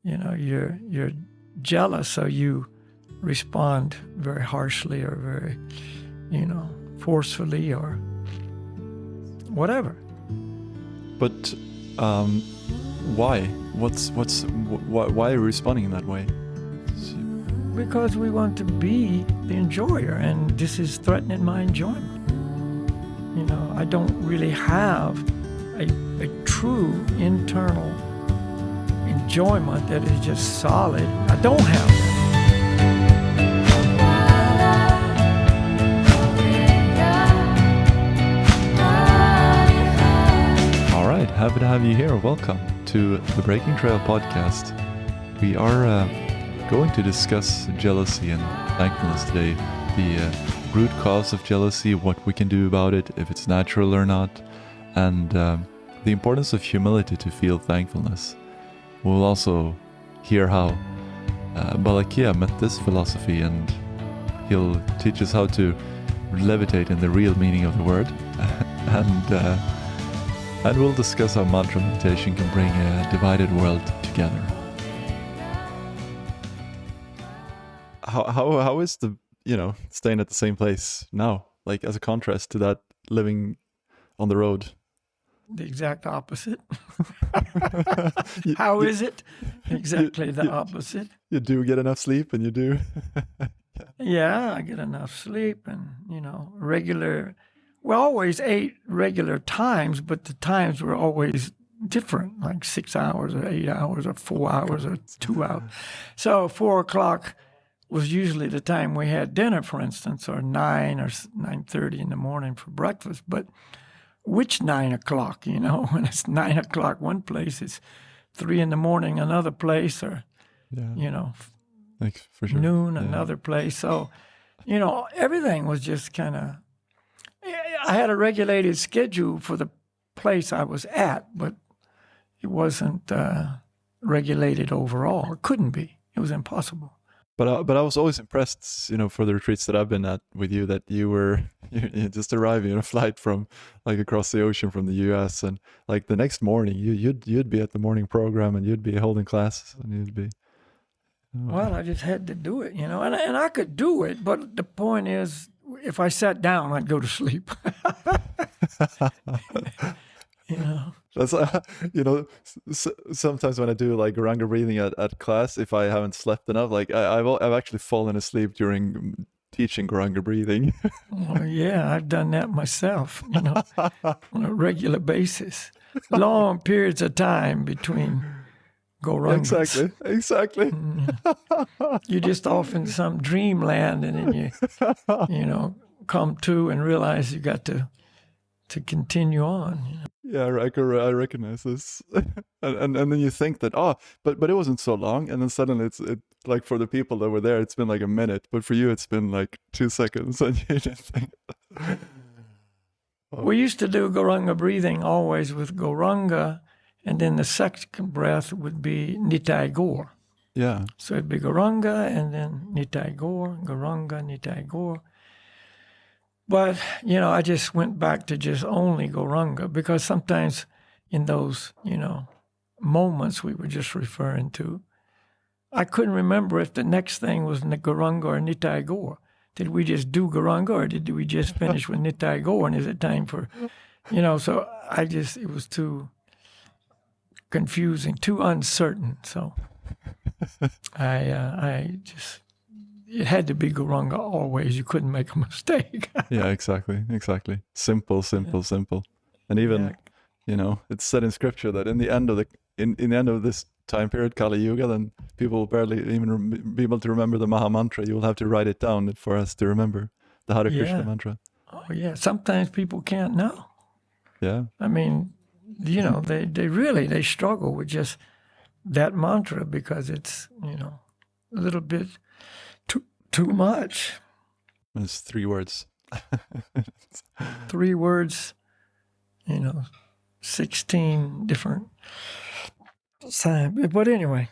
you're jealous, so you respond very harshly or very, forcefully or whatever. But why? Why are you responding in that way? Because we want to be the enjoyer, and this is threatening my enjoyment. I don't really have a true internal enjoyment that is just solid. I don't have that. All right, happy to have you here. Welcome to the Breaking Trail podcast. We are going to discuss jealousy and thankfulness today. The root cause of jealousy, what we can do about it, if it's natural or not, and the importance of humility to feel thankfulness. We'll also hear how Balakhilya met this philosophy, and he'll teach us how to levitate in the real meaning of the word. And we'll discuss how mantra meditation can bring a divided world together. How is the staying at the same place now, like as a contrast to that living on the road? The exact opposite. How is it? Exactly the opposite. You do get enough sleep, and you do. Yeah, I get enough sleep, and regular. We always ate regular times, but the times were always different, like 6 hours or 8 hours or 4 hours or 2 hours. So 4 o'clock was usually the time we had dinner, for instance, or 9 or 9:30 in the morning for breakfast. But which 9 o'clock, when it's 9 o'clock one place, it's 3 in the morning another place, or, like for sure. noon another place. So, everything was just kind of, I had a regulated schedule for the place I was at, but it wasn't regulated overall. It couldn't be. It was impossible. But I was always impressed, for the retreats that I've been at with you, that you just arriving on a flight from like across the ocean from the U.S. and like the next morning you'd be at the morning program and you'd be holding classes and you'd be. Well, I just had to do it, and I could do it, but the point is, if I sat down, I'd go to sleep. That's sometimes when I do like Guranga breathing at class, if I haven't slept enough, like I've actually fallen asleep during teaching Guranga breathing. Well, yeah, I've done that myself, on a regular basis. Long periods of time between Gurangas. Exactly. You're just off in some dreamland, and then you come to and realize you got to continue on. Yeah, I recognize this, and then you think that but it wasn't so long, and then suddenly it's like for the people that were there, it's been like a minute, but for you it's been like 2 seconds, and you just think. We used to do Guranga breathing always with Guranga, and then the second breath would be Nitai Gaur. Yeah. So it'd be Guranga and then Nitai Gaur, Guranga, Nitai Gaur. But, I just went back to just only Guranga, because sometimes in those, moments we were just referring to, I couldn't remember if the next thing was Guranga or Nitai Gaur. Did we just do Guranga, or did we just finish with Nitai Gaur? And is it time for, so it was too confusing, too uncertain. So it had to be Guranga always. You couldn't make a mistake. Yeah, exactly. Simple. And even, it's said in scripture that in the end of in the end of this time period, Kali Yuga, then people will barely even be able to remember the Maha Mantra. You will have to write it down for us to remember the Hare Krishna mantra. Oh yeah. Sometimes people can't know. Yeah. I mean, they struggle with just that mantra, because it's, a little bit too much. It's 3 words. 3 words, 16 different signs. But anyway.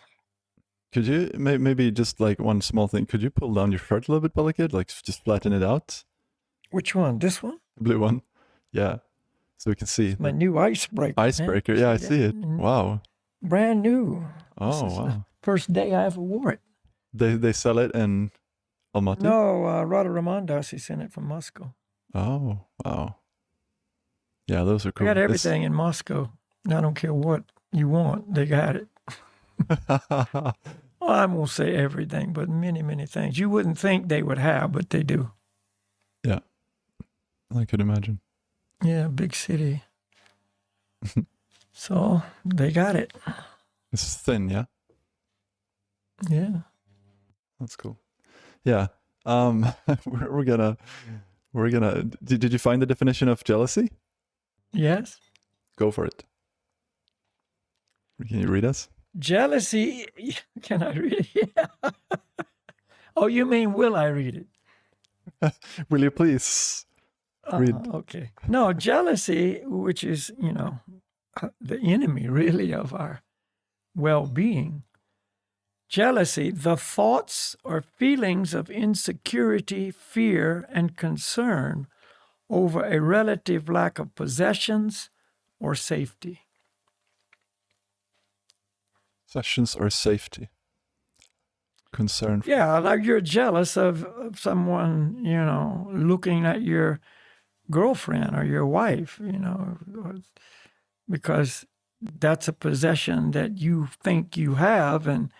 Could you maybe just like one small thing? Could you pull down your shirt a little bit, Balakhilya? Like just flatten it out. Which one? This one? The blue one. Yeah. So we can see. My new icebreaker. Icebreaker. Yeah, I see it. Wow. Brand new. This Oh, is the wow. first day I ever wore it. They sell it in Almaty? No, Rada Ramandasi sent it from Moscow. Oh, wow. Yeah, those are I got cool. everything in Moscow. I don't care what you want, they got it. Well, I won't say everything, but many, many things you wouldn't think they would have, but they do. Yeah, I could imagine. Yeah, big city. So they got it. It's thin, yeah? Yeah. That's cool. Yeah. We're gonna did you find the definition of jealousy? Yes. Go for it. Can you read us? Jealousy. Can I read it? Yeah. Oh, you mean will I read it? Will you please read? Okay. No, jealousy, which is, the enemy really of our well-being. Jealousy, the thoughts or feelings of insecurity, fear, and concern over a relative lack of possessions or safety. Possessions or safety? Concern. Yeah, like you're jealous of someone, looking at your girlfriend or your wife, because that's a possession that you think you have and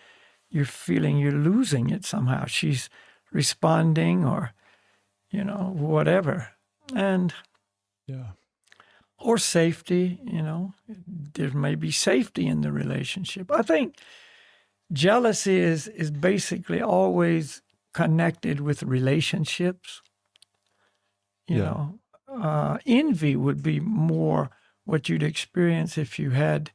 you're feeling you're losing it somehow. She's responding or, whatever. And, Yeah. or safety, there may be safety in the relationship. I think jealousy is basically always connected with relationships. Envy would be more what you'd experience if you had,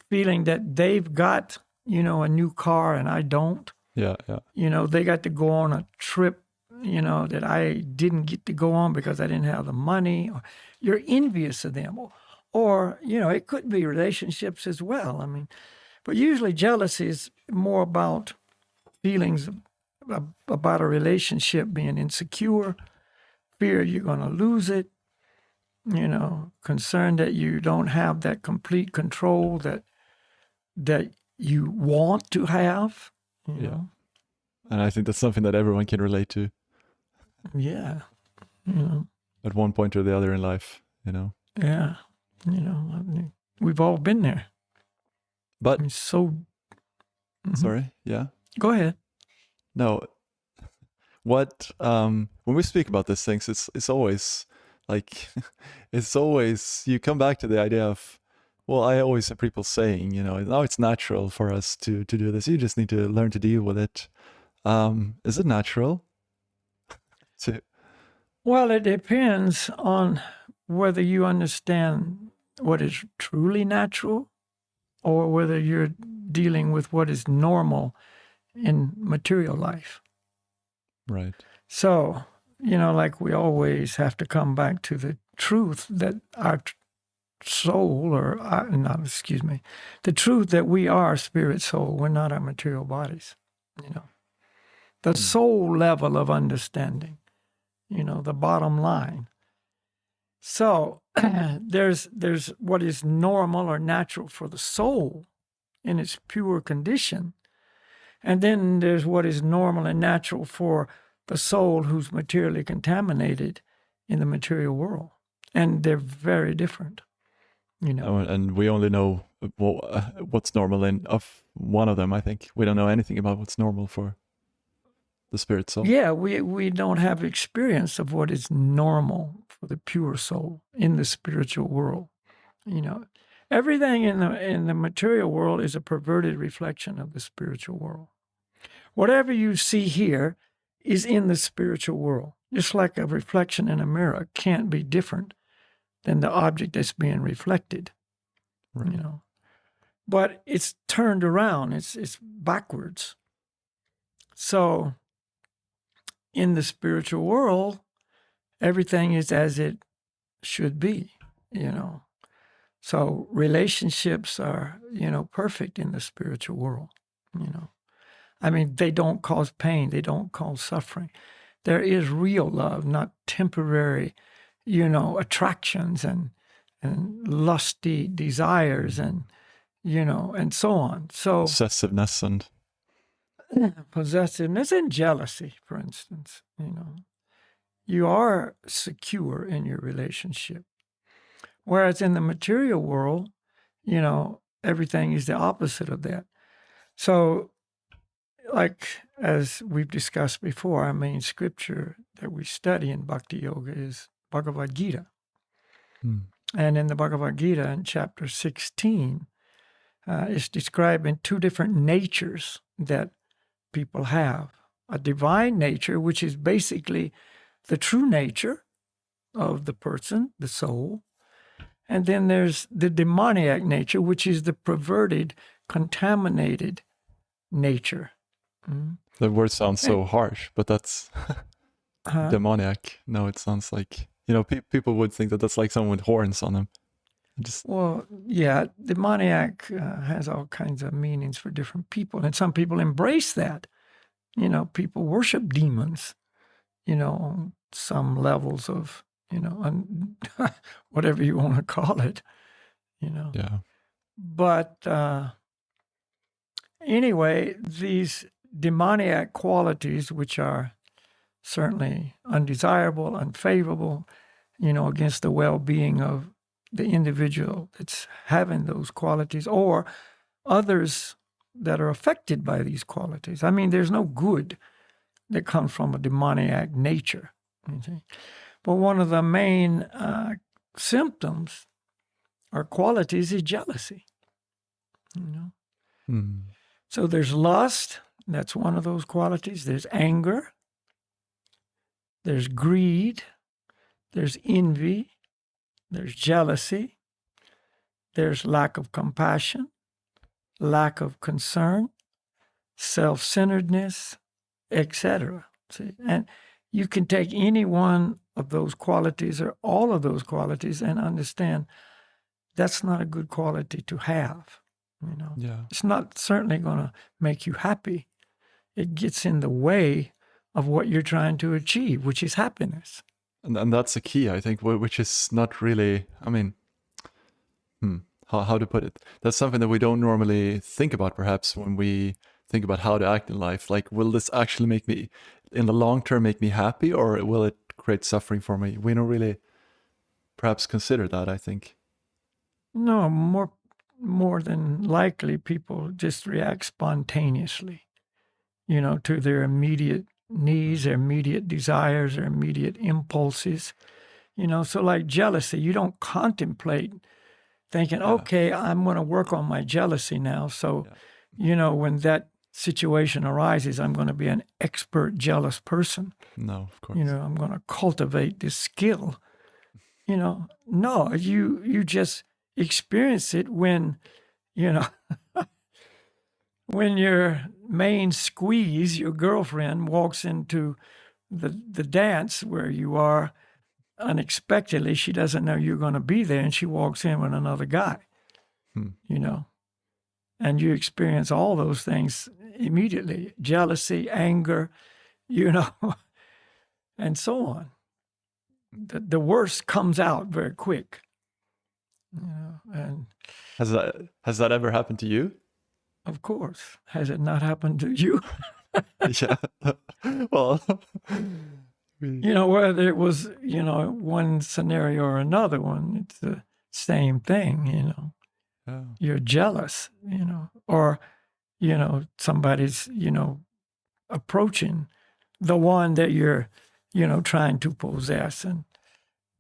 feeling that they've got, a new car and I don't. Yeah. They got to go on a trip, that I didn't get to go on because I didn't have the money. Or you're envious of them. Or, it could be relationships as well. I mean, but usually jealousy is more about feelings about a relationship being insecure, fear you're going to lose it, concern that you don't have that complete control that you want to have. Yeah. And I think that's something that everyone can relate to. Yeah. At one point or the other in life, Yeah. I mean, we've all been there. But I mean, so. Sorry. Yeah. Go ahead. No. What when we speak about these things, it's always like it's always you come back to the idea of, well, I always have people saying, now it's natural for us to do this. You just need to learn to deal with it. Is it natural? Well, it depends on whether you understand what is truly natural or whether you're dealing with what is normal in material life. Right. So, like we always have to come back to the truth that our soul, the truth that we are spirit soul, we're not our material bodies, the soul level of understanding, the bottom line. So there's what is normal or natural for the soul in its pure condition. And then there's what is normal and natural for the soul who's materially contaminated in the material world. And they're very different, And we only know what's normal of one of them, I think. We don't know anything about what's normal for the spirit soul. Yeah, we don't have experience of what is normal for the pure soul in the spiritual world. Everything in the material world is a perverted reflection of the spiritual world. Whatever you see here is in the spiritual world. Just like a reflection in a mirror can't be different than the object that's being reflected. Right. But it's turned around. It's backwards. So in the spiritual world, everything is as it should be, So relationships are, perfect in the spiritual world, I mean, they don't cause pain. They don't cause suffering. There is real love, not temporary, attractions and and lusty desires and, and so on. So Possessiveness and possessiveness and jealousy, for instance, you are secure in your relationship. Whereas in the material world, everything is the opposite of that. So, like as we've discussed before, our main scripture that we study in Bhakti Yoga is Bhagavad Gita. And in the Bhagavad Gita, in chapter 16, it's describing two different natures that people have. A divine nature, which is basically the true nature of the person, the soul. And then there's the demoniac nature, which is the perverted, contaminated nature. The word sounds so harsh, but that's demoniac. No, it sounds like, people would think that that's like someone with horns on them. Well, yeah, demoniac has all kinds of meanings for different people. And some people embrace that. People worship demons, on some levels of, whatever you want to call it, Yeah. But anyway, these demoniac qualities, which are certainly undesirable, unfavorable, against the well-being of the individual that's having those qualities or others that are affected by these qualities. I mean, there's no good that comes from a demoniac nature. But one of the main symptoms or qualities is jealousy. So there's lust, that's one of those qualities. There's anger, there's greed, there's envy, there's jealousy, there's lack of compassion, lack of concern, self-centeredness, etc. And you can take any one of those qualities or all of those qualities and understand that's not a good quality to have. Yeah. It's not certainly going to make you happy. It gets in the way of what you're trying to achieve, which is happiness. And that's the key, I think, which is not really, I mean, how to put it? That's something that we don't normally think about, perhaps, when we think about how to act in life. Like, will this actually make me, in the long term, make me happy, or will it create suffering for me? We don't really perhaps consider that, I think. No, more than likely, people just react spontaneously, to their immediate needs, their immediate desires, their immediate impulses. So like jealousy, you don't contemplate thinking, okay, I'm going to work on my jealousy now. So, when that situation arises, I'm going to be an expert jealous person. No, of course. I'm going to cultivate this skill. No, you just experience it when, when your main squeeze, your girlfriend, walks into the dance where you are unexpectedly. She doesn't know you're going to be there, and she walks in with another guy, and you experience all those things immediately: jealousy, anger, and so on. The worst comes out very quick. And has that ever happened to you? Of course. Has it not happened to you? Yeah. Well, whether it was, one scenario or another one, it's the same thing, Yeah. You're jealous, or, somebody's, approaching the one that you're, trying to possess, and,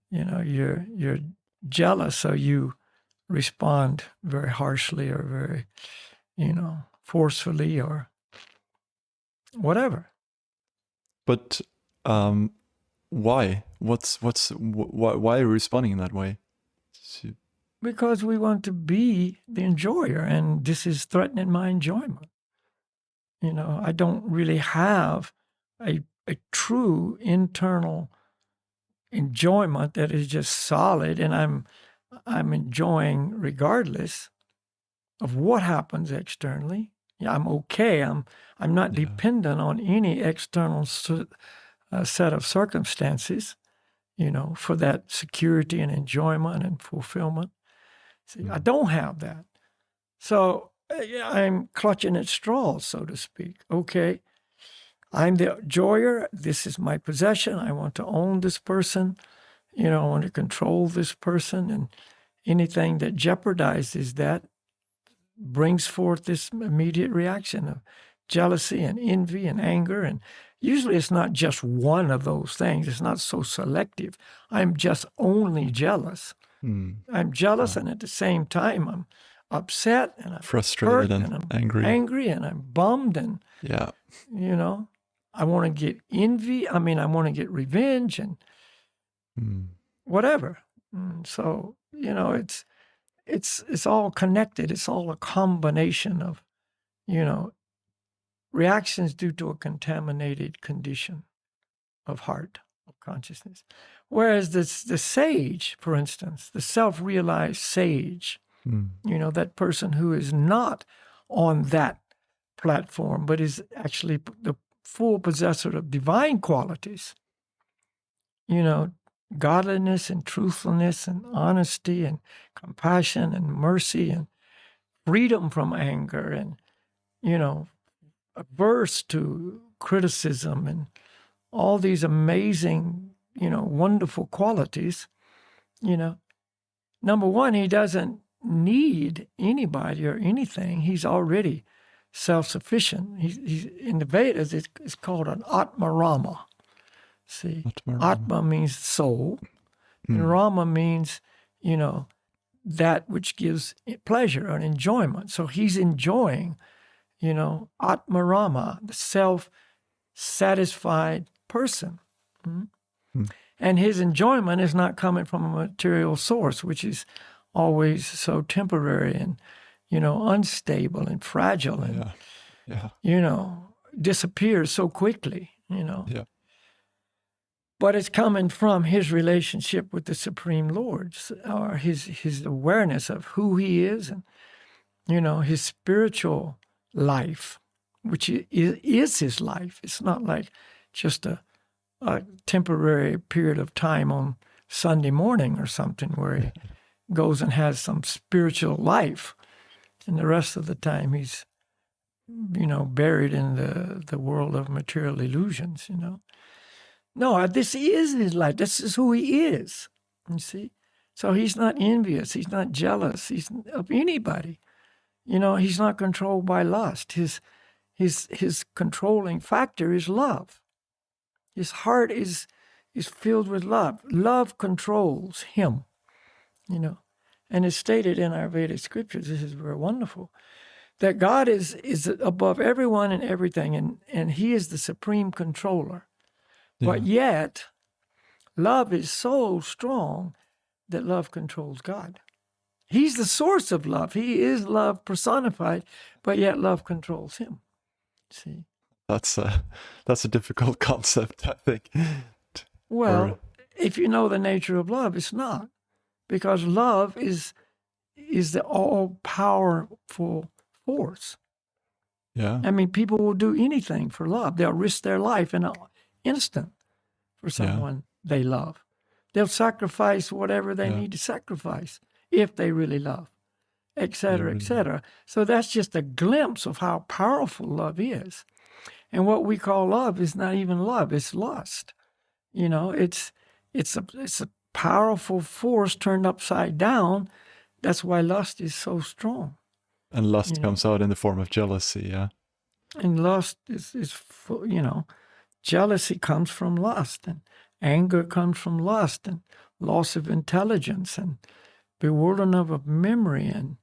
you're jealous, so you respond very harshly or very, forcefully or whatever. But why? Why are you responding in that way? Because we want to be the enjoyer, and this is threatening my enjoyment. I don't really have a true internal enjoyment that is just solid, and I'm enjoying regardless of what happens externally. Yeah, I'm okay. I'm not dependent on any external set of circumstances. for that security and enjoyment and fulfillment. See, I don't have that. So I'm clutching at straws, so to speak. Okay, I'm the enjoyer. This is my possession. I want to own this person. I want to control this person. And anything that jeopardizes that brings forth this immediate reaction of jealousy and envy and anger. And usually it's not just one of those things. It's not so selective. I'm just only jealous. I'm jealous, and at the same time, I'm upset and I'm frustrated hurt, and I'm angry and I'm bummed, and I want to get envy. I want to get revenge and whatever. So it's all connected. It's all a combination of reactions due to a contaminated condition of heart, of consciousness. Whereas the sage, for instance, the self-realized sage, that person who is not on that platform, but is actually the full possessor of divine qualities, godliness and truthfulness and honesty and compassion and mercy and freedom from anger and, averse to criticism and all these amazing, wonderful qualities. Number one, he doesn't need anybody or anything. He's already self-sufficient. He's in the Vedas, it's called an Atmarama. See, Atma means soul, and Rama means, that which gives pleasure and enjoyment. So he's enjoying, Atmarama, the self-satisfied person. And his enjoyment is not coming from a material source, which is always so temporary and, unstable and fragile and, disappears so quickly, Yeah. But it's coming from his relationship with the Supreme Lord, or his awareness of who he is and, his spiritual life, which is his life. It's not like just a temporary period of time on Sunday morning or something where he goes and has some spiritual life, and the rest of the time he's, buried in the world of material illusions, No, this is his life. This is who he is, you see? So he's not envious. He's not jealous. He's of anybody. He's not controlled by lust. His controlling factor is love. His heart is filled with love. Love controls him, And it's stated in our Vedic scriptures, this is very wonderful, that God is above everyone and everything, and he is the supreme controller. Yeah. But yet, love is so strong that love controls God. He's the source of love. He is love personified, but yet love controls him. See? That's a difficult concept, I think. Well, if you know the nature of love, it's not. Because love is the all-powerful force. Yeah. People will do anything for love. They'll risk their life in an instant for someone they love. They'll sacrifice whatever they need to sacrifice if they really love, et cetera, et cetera. So that's just a glimpse of how powerful love is. And what we call love is not even love, it's lust. It's a powerful force turned upside down. That's why lust is so strong. And lust comes out in the form of jealousy, yeah. And lust is jealousy comes from lust, and anger comes from lust, and loss of intelligence, and bewilderment of memory, and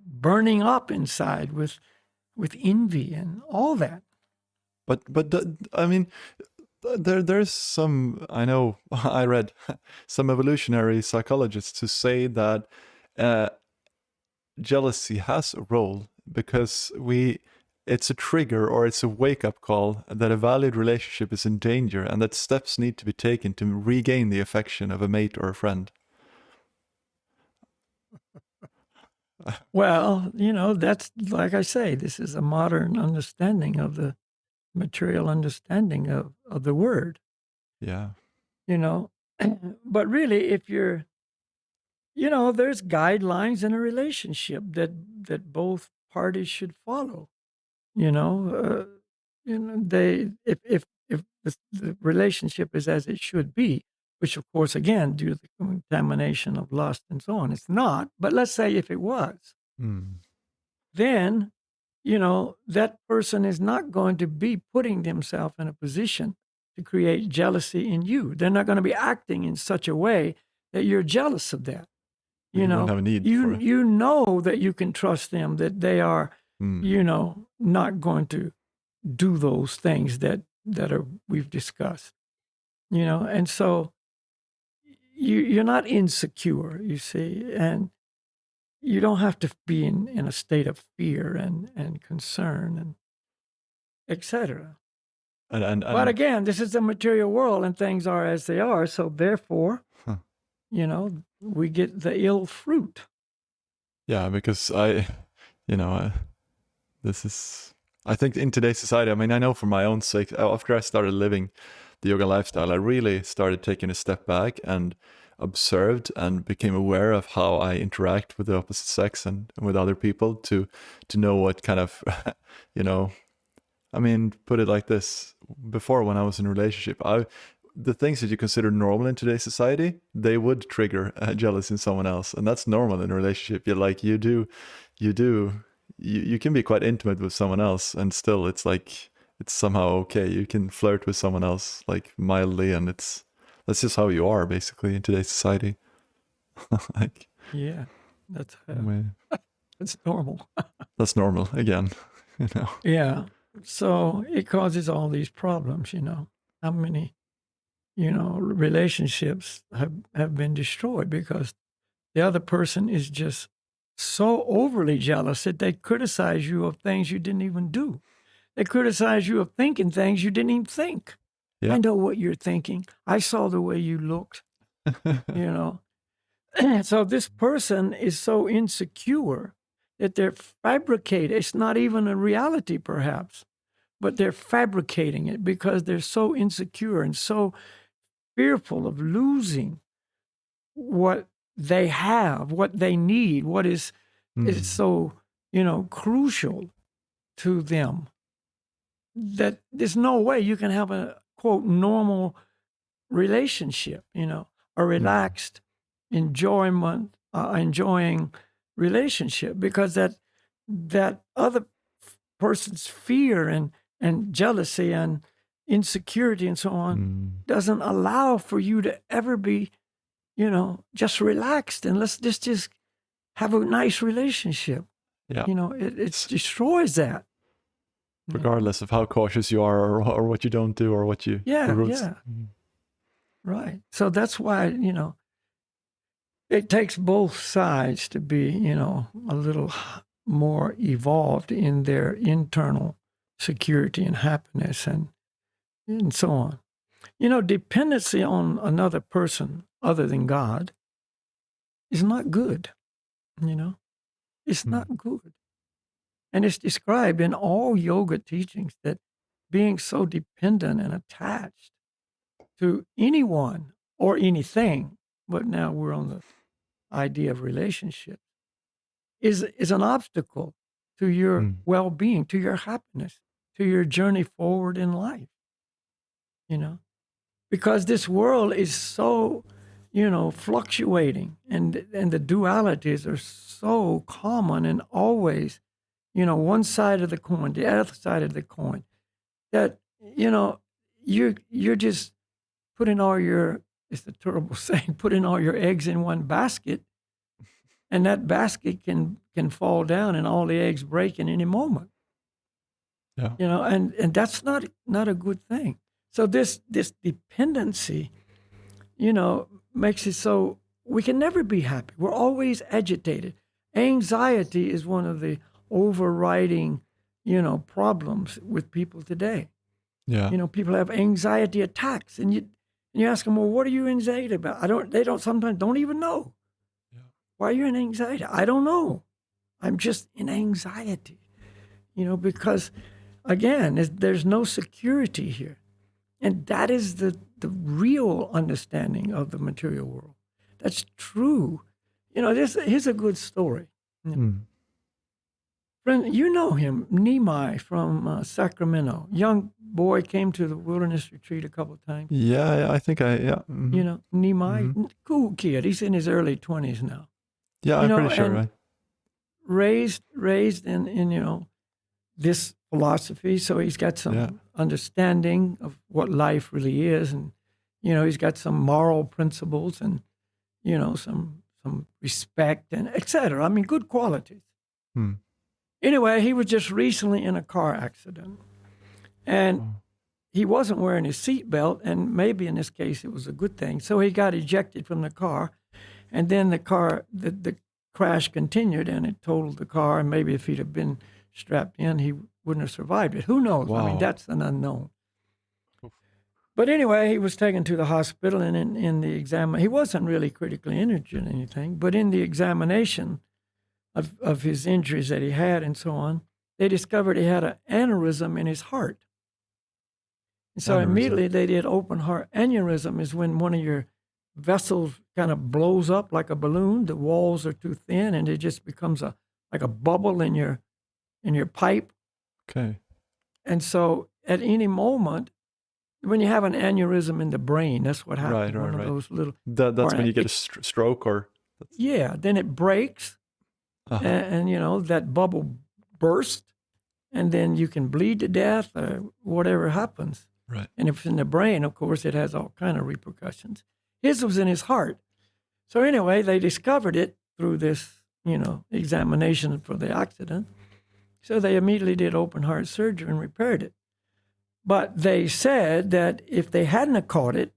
burning up inside with envy and all that. But there's some, I know, I read some evolutionary psychologists who say that jealousy has a role because it's a trigger or it's a wake-up call that a valued relationship is in danger and that steps need to be taken to regain the affection of a mate or a friend. Well, that's, like I say, this is a modern understanding of the material understanding of the word. Yeah. you know. But really, if you're, there's guidelines in a relationship that both parties should follow. You know, they if the relationship is as it should be, which of course, again, due to the contamination of lust and so on, it's not. But let's say if it was, Mm. then that person is not going to be putting themselves in a position to create jealousy in you. They're not going to be acting in such a way that you're jealous of that. You won't have a need for it. You know that you can trust them, that they are, Mm. not going to do those things that are we've discussed. And so you're not insecure, you see, and you don't have to be in a state of fear and concern and etc. But And again, this is the material world and things are as they are. So therefore, huh. We get the ill fruit. Yeah, because this is, I think in today's society, I mean, I know for my own sake, after I started living the yoga lifestyle, I really started taking a step back and observed and became aware of how I interact with the opposite sex and with other people to know what kind of, I mean, put it like this, before when I was in a relationship, the things that you consider normal in today's society, they would trigger jealousy in someone else. And that's normal in a relationship. You can be quite intimate with someone else and still it's like, it's somehow okay. You can flirt with someone else like mildly and that's just how you are basically in today's society. Like, yeah, that's normal. That's normal again, Yeah. So it causes all these problems, How many, relationships have been destroyed because the other person is just so overly jealous that they criticize you of things you didn't even do. They criticize you of thinking things you didn't even think. Yeah. I know what you're thinking. I saw the way you looked, So this person is so insecure that they're fabricating. It's not even a reality, perhaps, but they're fabricating it because they're so insecure and so fearful of losing what they have, what they need, what is so, crucial to them, that there's no way you can have a, quote, normal relationship, a relaxed enjoying relationship, because that other person's fear and jealousy and insecurity and so on doesn't allow for you to ever be, just relaxed and let's just have a nice relationship. Yeah. It destroys that. Regardless of how cautious you are or what you don't do or what you... Yeah. Right. So that's why, it takes both sides to be, a little more evolved in their internal security and happiness and so on. Dependency on another person other than God is not good. It's not good. And it's described in all yoga teachings that being so dependent and attached to anyone or anything, but now we're on the idea of relationship, is an obstacle to your well-being, to your happiness, to your journey forward in life. Because this world is so, fluctuating, and the dualities are so common and always, one side of the coin, the other side of the coin, that, you're just putting all your, it's a terrible saying, putting all your eggs in one basket, and that basket can fall down and all the eggs break in any moment. Yeah. And that's not a good thing. So this dependency, makes it so we can never be happy. We're always agitated. Anxiety is one of the overriding, problems with people today. Yeah. People have anxiety attacks, and you ask them, well, what are you anxiety about? They sometimes don't even know. Yeah. Why are you in anxiety? I don't know. I'm just in anxiety, because again, there's no security here. And that is the the real understanding of the material world. That's true. Here's a good story. Friend, you know him, Nimai from Sacramento. Young boy came to the wilderness retreat a couple of times. Yeah, I think mhm. Nimai, cool kid. He's in his early 20s now. Yeah, I'm pretty sure, and right? Raised in this philosophy, so he's got some understanding of what life really is, and he's got some moral principles, and some respect, and etc. I mean, good qualities. Anyway, he was just recently in a car accident, and he wasn't wearing his seatbelt, and maybe in this case it was a good thing. So he got ejected from the car, and then the crash continued, and it totaled the car, and maybe if he'd have been strapped in, he wouldn't have survived it. Who knows? Wow. I mean, that's an unknown. But anyway, he was taken to the hospital, and in the he wasn't really critically injured or anything, but in the examination of his injuries that he had and so on, they discovered he had an aneurysm in his heart. And so immediately they did open heart aneurysm, is when one of your vessels kind of blows up like a balloon. The walls are too thin, and it just becomes like a bubble in your pipe. Okay. And so at any moment, when you have an aneurysm in the brain, that's what happens. Right. Of those little. That's when you get a stroke, or. Yeah. Then it breaks, and that bubble bursts, and then you can bleed to death or whatever happens. Right. And if it's in the brain, of course, it has all kind of repercussions. His was in his heart. So anyway, they discovered it through this, examination for the accident. So they immediately did open heart surgery and repaired it. But they said that if they hadn't have caught it,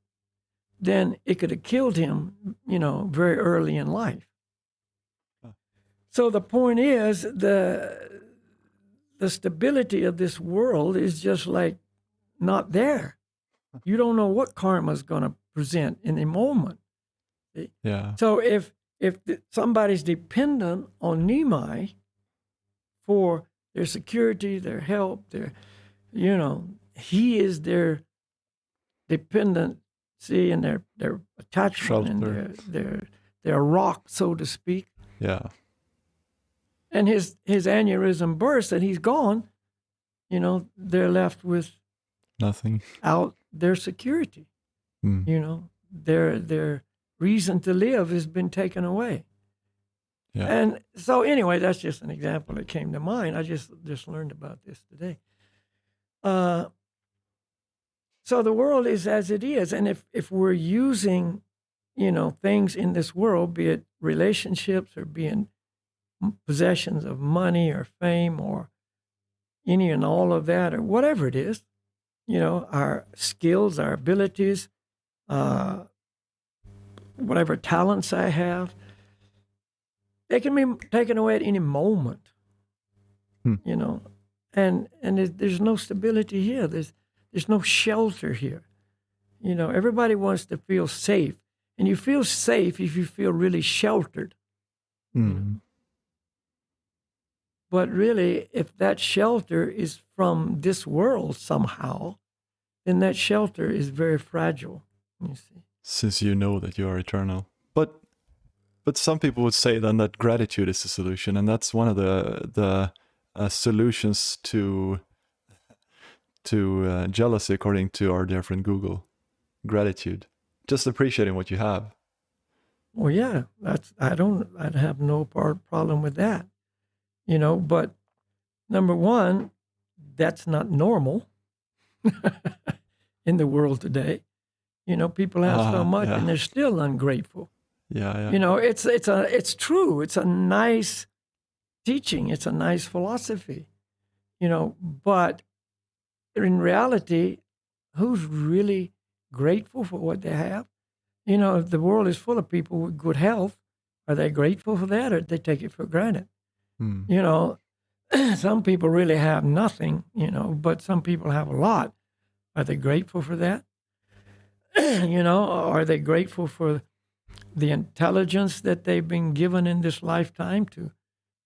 then it could have killed him, very early in life. So the point is, the stability of this world is just like not there. You don't know what karma is going to present in a moment. Yeah. So if somebody's dependent on Nimai for their security, their help, he is their dependency and their attachment, shelter, and their rock, so to speak. Yeah. And his aneurysm bursts and he's gone. They're left with nothing. Out their security. Their reason to live has been taken away. Yeah. And so anyway, that's just an example that came to mind. I just learned about this today. So the world is as it is. And if we're using, things in this world, be it relationships or being possessions of money or fame or any and all of that or whatever it is, our skills, our abilities, whatever talents I have, they can be taken away at any moment, and there's no stability here. There's no shelter here. Everybody wants to feel safe, and you feel safe if you feel really sheltered. But really, if that shelter is from this world somehow, then that shelter is very fragile, you see. Since you know that you are eternal. But some people would say then that gratitude is the solution, and that's one of the solutions to jealousy, according to our dear friend Google. Gratitude. Just appreciating what you have. Well, yeah, I'd have no problem with that. But number one, that's not normal in the world today. People have so much and they're still ungrateful. Yeah. It's true. It's a nice teaching. It's a nice philosophy, but in reality, who's really grateful for what they have? If the world is full of people with good health, are they grateful for that, or do they take it for granted? Some people really have nothing, but some people have a lot. Are they grateful for that? Are they grateful for the intelligence that they've been given in this lifetime to,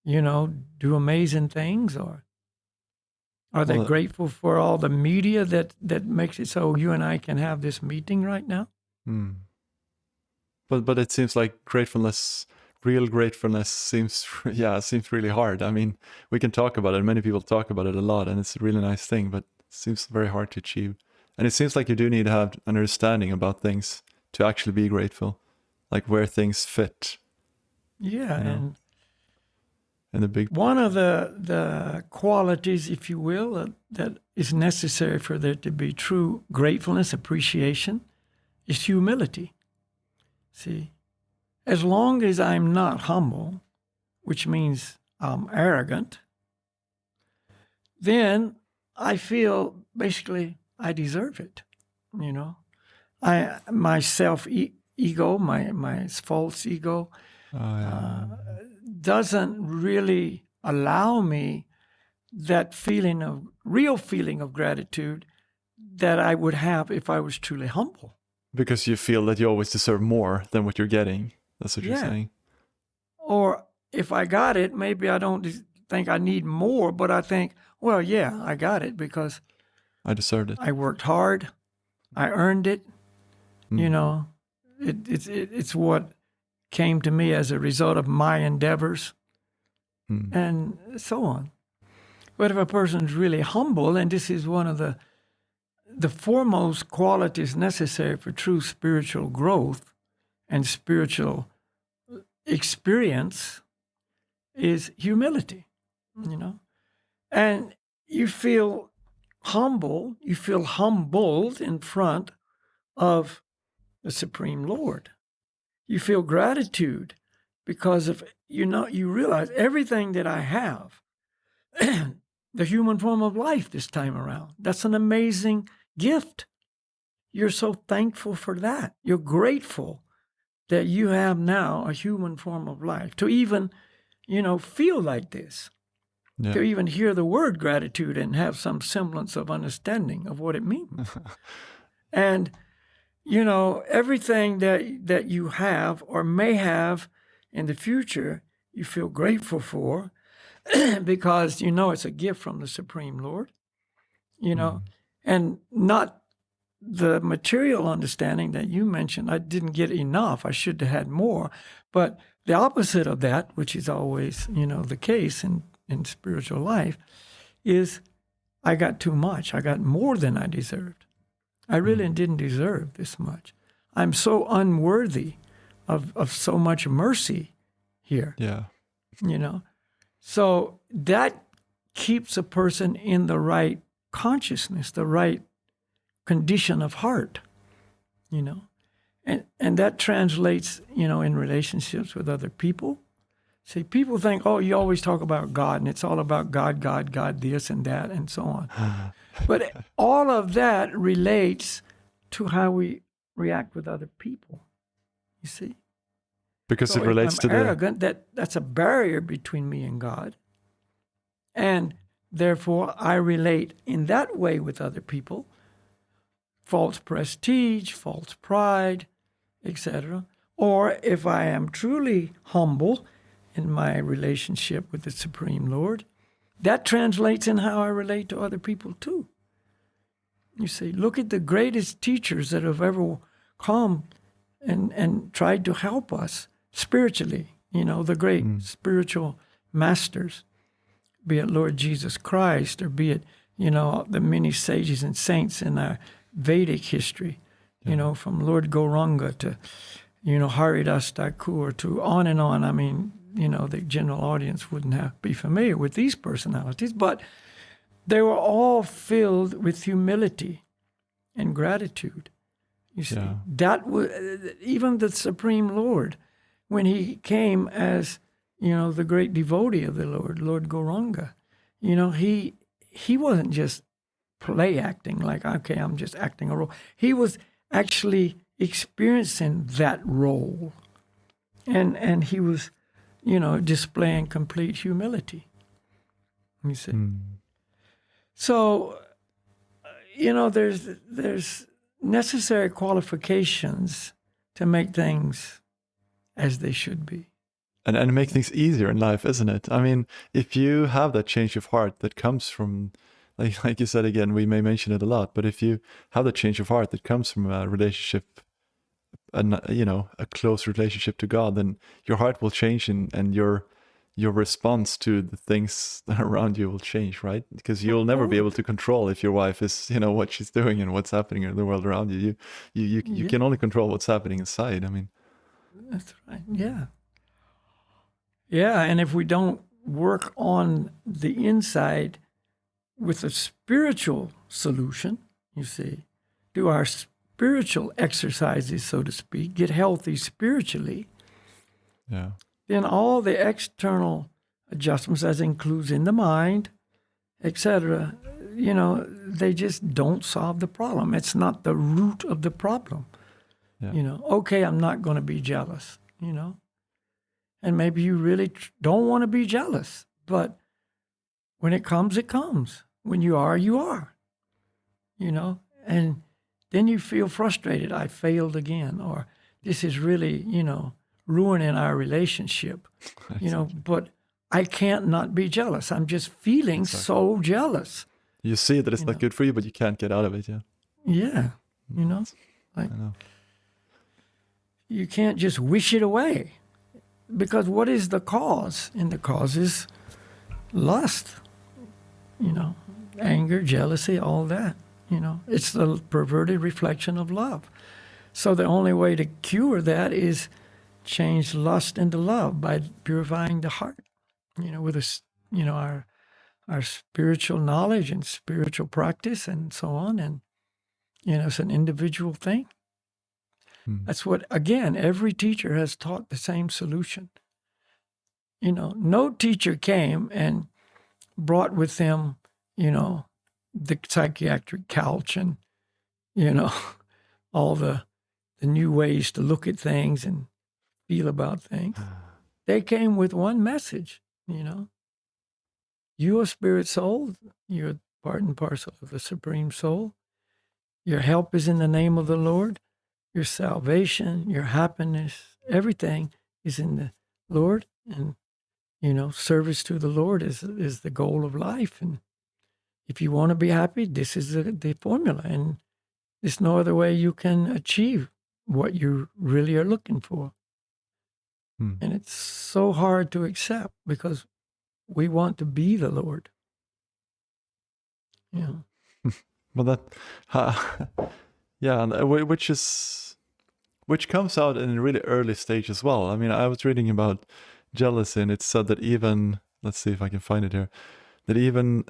do amazing things? Or Are they Well, grateful for all the media that makes it so you and I can have this meeting right now? but it seems like gratefulness, real gratefulness, seems seems really hard. I mean, we can talk about it. Many people talk about it a lot, and it's a really nice thing, but it seems very hard to achieve. And it seems like you do need to have an understanding about things to actually be grateful, like where things fit. Yeah, You know, and in the big. one of the qualities, if you will, that is necessary for there to be true gratefulness, appreciation, is humility. See, as long as I'm not humble, which means I'm arrogant, then I feel basically I deserve it. You know, my ego, my false ego, doesn't really allow me that real feeling of gratitude that I would have if I was truly humble. Because you feel that you always deserve more than what you're getting. That's what you're saying. Or if I got it, maybe I don't think I need more, but I think, well, yeah, I got it because I deserved it. I worked hard. I earned it. You know, it's what came to me as a result of my endeavors and so on. But if a person's really humble, and this is one of the foremost qualities necessary for true spiritual growth and spiritual experience, is humility, you know. And you feel humble, you feel humbled in front of the Supreme Lord. You feel gratitude because of, you realize everything that I have, the human form of life this time around, that's an amazing gift. You're so thankful for that. You're grateful that you have now a human form of life to even, feel like this, to even hear the word gratitude and have some semblance of understanding of what it means. And, everything that you have or may have in the future, you feel grateful for because it's a gift from the Supreme Lord, and not the material understanding that you mentioned. I didn't get enough. I should have had more. But the opposite of that, which is always, the case in spiritual life, is I got too much. I got more than I deserved. I really didn't deserve this much. I'm so unworthy of so much mercy here. Yeah. So that keeps a person in the right consciousness, the right condition of heart, and that translates, in relationships with other people. See, people think, oh, you always talk about God, and it's all about God, God, God, this and that, and so on. But all of that relates to how we react with other people, you see. Because So it relates if to I'm arrogant, that's a barrier between me and God. And therefore, I relate in that way with other people. False prestige, false pride, etc. Or if I am truly humble in my relationship with the Supreme Lord, that translates in how I relate to other people too. You see, look at the greatest teachers that have ever come and tried to help us spiritually, the great spiritual masters, be it Lord Jesus Christ or be it, the many sages and saints in our Vedic history, from Lord Gauranga to, Haridas Thakur to on and on. I mean, the general audience wouldn't be familiar with these personalities, but they were all filled with humility and gratitude. You see, that was even the Supreme Lord, when he came as, the great devotee of the Lord, Lord Gauranga, he wasn't just play acting like, okay, I'm just acting a role. He was actually experiencing that role. And he was, displaying complete humility. You see? So, there's necessary qualifications to make things as they should be. And make things easier in life, isn't it? I mean, if you have that change of heart that comes from like you said again, we may mention it a lot, but if you have the change of heart that comes from a relationship, and a close relationship to God, then your heart will change, and your response to the things around you will change, right? Because you'll never be able to control if your wife is, what she's doing and what's happening in the world around you. You can only control what's happening inside. I mean, that's right. Yeah. Yeah, and if we don't work on the inside with a spiritual solution, you see, do our spiritual exercises, so to speak, get healthy spiritually, yeah, then all the external adjustments, as includes in the mind, etc., they just don't solve the problem. It's not the root of the problem. yeah. Okay, I'm not going to be jealous, and maybe you really don't want to be jealous, but when it comes, it comes. When you are, you are, and then you feel frustrated. I failed again, or this is really, ruining our relationship, but I can't not be jealous. I'm just feeling so jealous. You see that it's not good for you, but you can't get out of it. Yeah. Yeah. I know. You can't just wish it away, because what is the cause? And the cause is lust, anger, jealousy, all that. It's the perverted reflection of love. So the only way to cure that is change lust into love by purifying the heart, with our spiritual knowledge and spiritual practice and so on. And, it's an individual thing. That's what, again, every teacher has taught the same solution. No teacher came and brought with them, the psychiatric couch and, all the new ways to look at things and feel about things. They came with one message, You are spirit soul. You're part and parcel of the Supreme Soul. Your help is in the name of the Lord. Your salvation, your happiness, everything is in the Lord. And, service to the Lord is the goal of life. And if you want to be happy, this is the formula. And there's no other way you can achieve what you really are looking for. And it's so hard to accept because we want to be the Lord. Well, which comes out in a really early stage as well. I mean, I was reading about jealousy, and it said that even, let's see if I can find it here, that even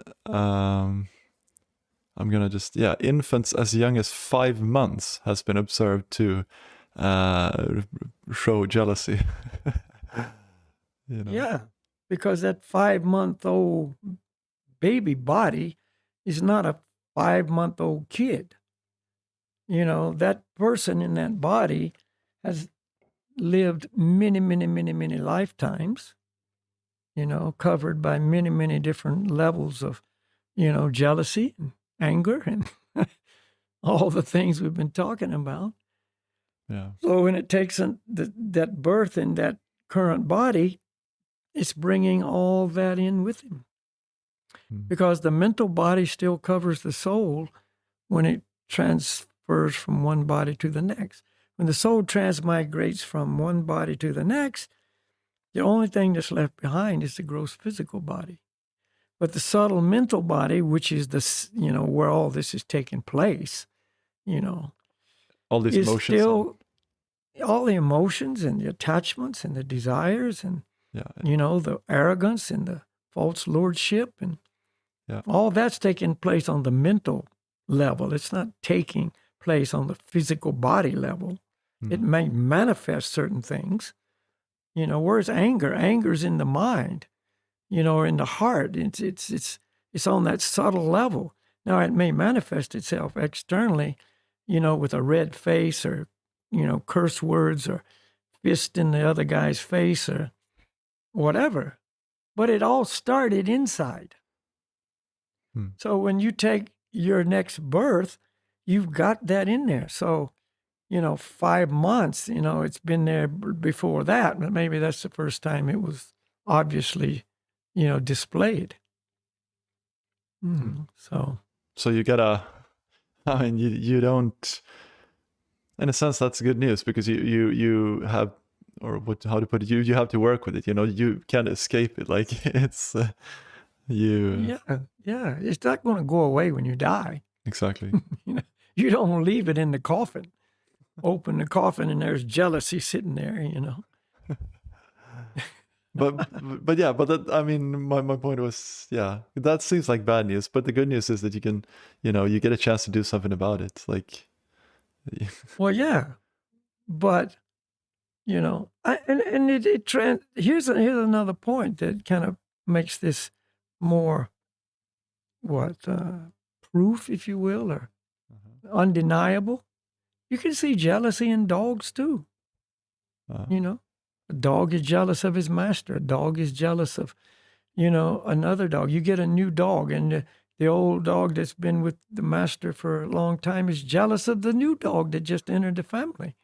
infants as young as 5 months has been observed to show jealousy. Yeah, because that 5-month-old baby body is not a 5-month-old kid. That person in that body has lived many, many, many, many lifetimes, covered by many, many different levels of, jealousy and anger and all the things we've been talking about. Yeah. So when it takes that birth in that current body, it's bringing all that in with him. Because the mental body still covers the soul when it transfers from one body to the next. When the soul transmigrates from one body to the next, the only thing that's left behind is the gross physical body. But the subtle mental body, which is where all this is taking place, all these is emotions, still all the emotions and the attachments and the desires and the arrogance and the false lordship and all that's taking place on the mental level. It's not taking place on the physical body level. It may manifest certain things. Where's anger? Anger's in the mind, or in the heart. It's on that subtle level. Now it may manifest itself externally, with a red face or, curse words or fist in the other guy's face or whatever. But it all started inside. So when you take your next birth, you've got that in there. So, 5 months, it's been there before that, but maybe that's the first time it was obviously, displayed. So So you gotta, I mean, you don't, in a sense, that's good news, because you have, or what, how to put it, you have to work with it. You can't escape it. Like it's you. yeah, it's not going to go away when you die. Exactly. You know, you don't leave it in the coffin. Open the coffin and there's jealousy sitting there. But yeah, but that, I mean, my point was, yeah, that seems like bad news, but the good news is that you can, you get a chance to do something about it. Like, Well, yeah, but here's another point that kind of makes this more proof, if you will, or undeniable. You can see jealousy in dogs too. A dog is jealous of his master. A dog is jealous of, another dog. You get a new dog, and the old dog that's been with the master for a long time is jealous of the new dog that just entered the family.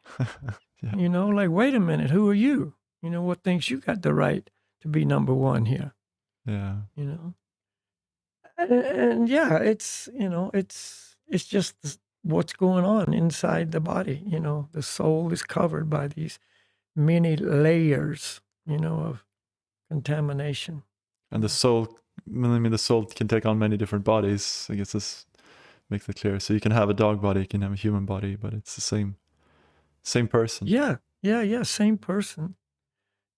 yeah. Like, wait a minute, who are you? What thinks you got the right to be number one here? Yeah. And yeah, it's just what's going on inside the body. The soul is covered by these many layers, of contamination. And the soul, I mean, the soul can take on many different bodies. I guess this makes it clear. So you can have a dog body, you can have a human body, but it's the same person. Yeah, same person,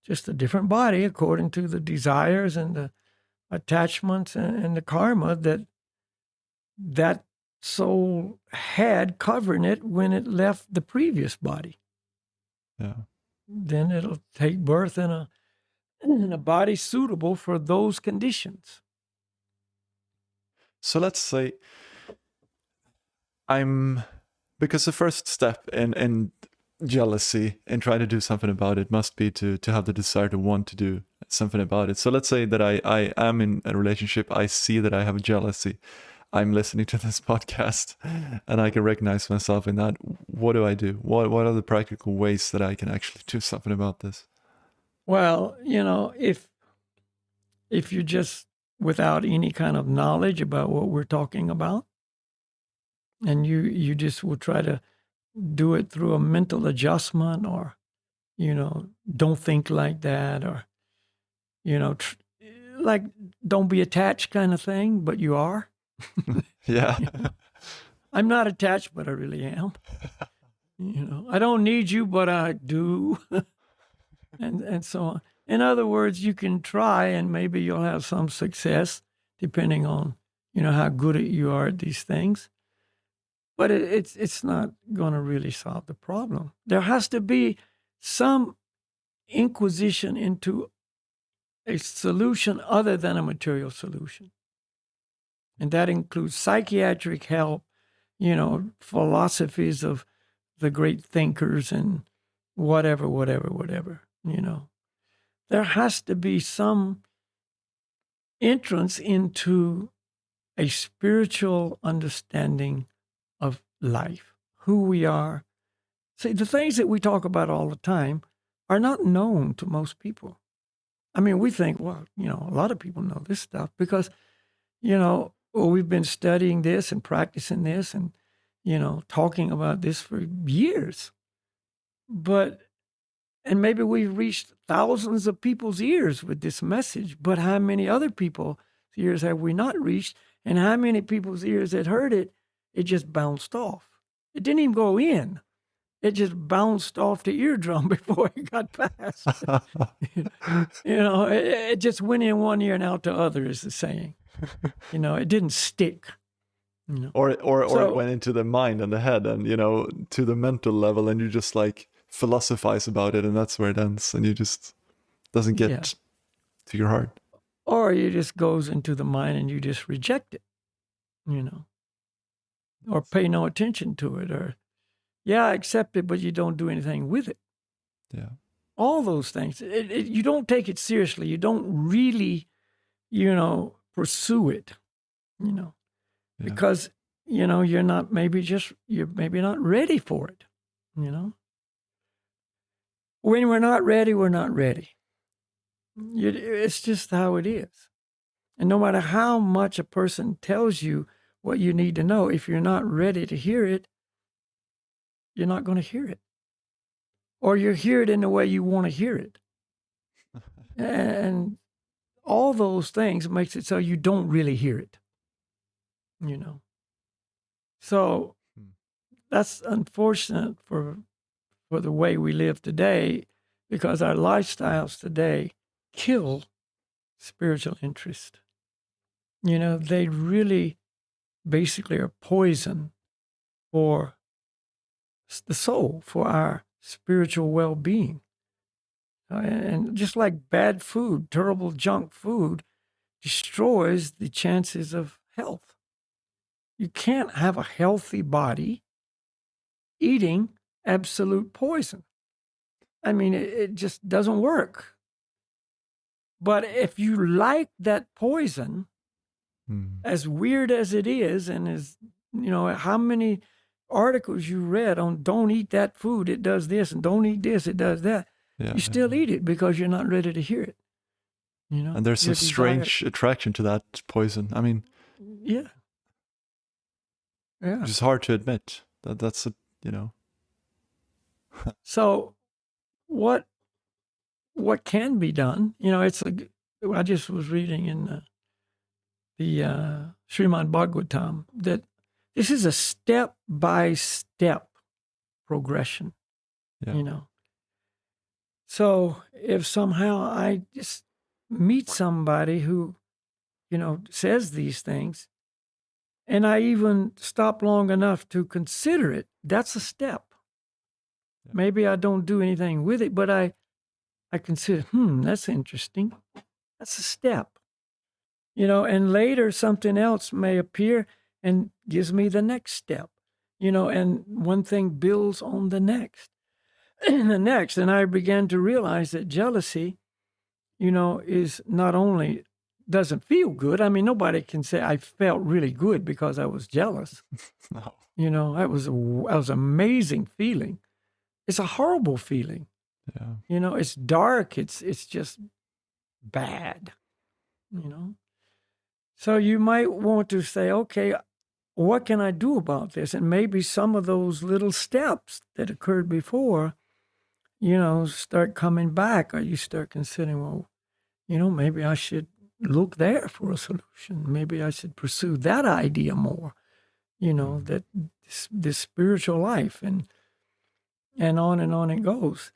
just a different body according to the desires and the attachments and the karma that soul had covering it when it left the previous body. Yeah. Then it'll take birth in a body suitable for those conditions. So let's say because the first step in jealousy and trying to do something about it must be to have the desire to want to do something about it. So let's say that I am in a relationship, I see that I have jealousy. I'm listening to this podcast and I can recognize myself in that. What do I do? What are the practical ways that I can actually do something about this? Well, if you're just without any kind of knowledge about what we're talking about, and you just will try to do it through a mental adjustment, or, don't think like that, or, like, don't be attached kind of thing, but you are. Yeah. I'm not attached, but I really am. I don't need you, but I do. and so on. In other words, you can try and maybe you'll have some success depending on, how good you are at these things. But it's not going to really solve the problem. There has to be some inquisition into a solution other than a material solution. And that includes psychiatric help, philosophies of the great thinkers and whatever. There has to be some entrance into a spiritual understanding of life, who we are. See, the things that we talk about all the time are not known to most people. I mean, we think, well, a lot of people know this stuff because, we've been studying this and practicing this and, talking about this for years. And maybe we've reached thousands of people's ears with this message, but how many other people's ears have we not reached? And how many people's ears that heard it, it just bounced off. It didn't even go in. It just bounced off the eardrum before it got past. It just went in one ear and out the other, is the saying. It didn't stick. Or it went into the mind and the head and, to the mental level, and you just like philosophize about it, and that's where it ends, and you just doesn't get to your heart. Or it just goes into the mind and you just reject it, or pay no attention to it, or I accept it, but you don't do anything with it. Yeah. All those things. You don't take it seriously. You don't really, pursue it, because, you're maybe not ready for it, When we're not ready, we're not ready. It's just how it is. And no matter how much a person tells you what you need to know, if you're not ready to hear it, you're not going to hear it. Or you hear it in the way you want to hear it. And all those things makes it so you don't really hear it, you know. So that's unfortunate for the way we live today, because our lifestyles today kill spiritual interest. You know, they really basically are poison for the soul, for our spiritual well-being. And just like bad food, terrible junk food destroys the chances of health. You can't have a healthy body eating absolute poison. I mean, it just doesn't work. But if you like that poison, as weird as it is, and as, you know, how many articles you read on don't eat that food, it does this, and don't eat this, it does that. You still eat it because you're not ready to hear it. You know, and there's a strange attraction to that poison. I mean, yeah, which is hard to admit. That's a, you know. So, what can be done? You know, I just was reading in the Srimad Bhagavatam that this is a step-by-step progression. You know. So if somehow I just meet somebody who, you know, says these things, and I even stop long enough to consider it, that's a step. Maybe I don't do anything with it, but I consider, that's interesting. That's a step. You know, and later something else may appear and gives me the next step. You know, and one thing builds on the next. And the next, and I began to realize that jealousy, you know, is not only doesn't feel good. I mean, nobody can say I felt really good because I was jealous. No. You know, that was an amazing feeling. It's a horrible feeling. Yeah. You know, it's dark. It's just bad. You know, so you might want to say, okay, what can I do about this? And maybe some of those little steps that occurred before, you know, start coming back, or you start considering, well, you know, maybe I should look there for a solution. Maybe I should pursue that idea more, you know, that this spiritual life, and on it goes.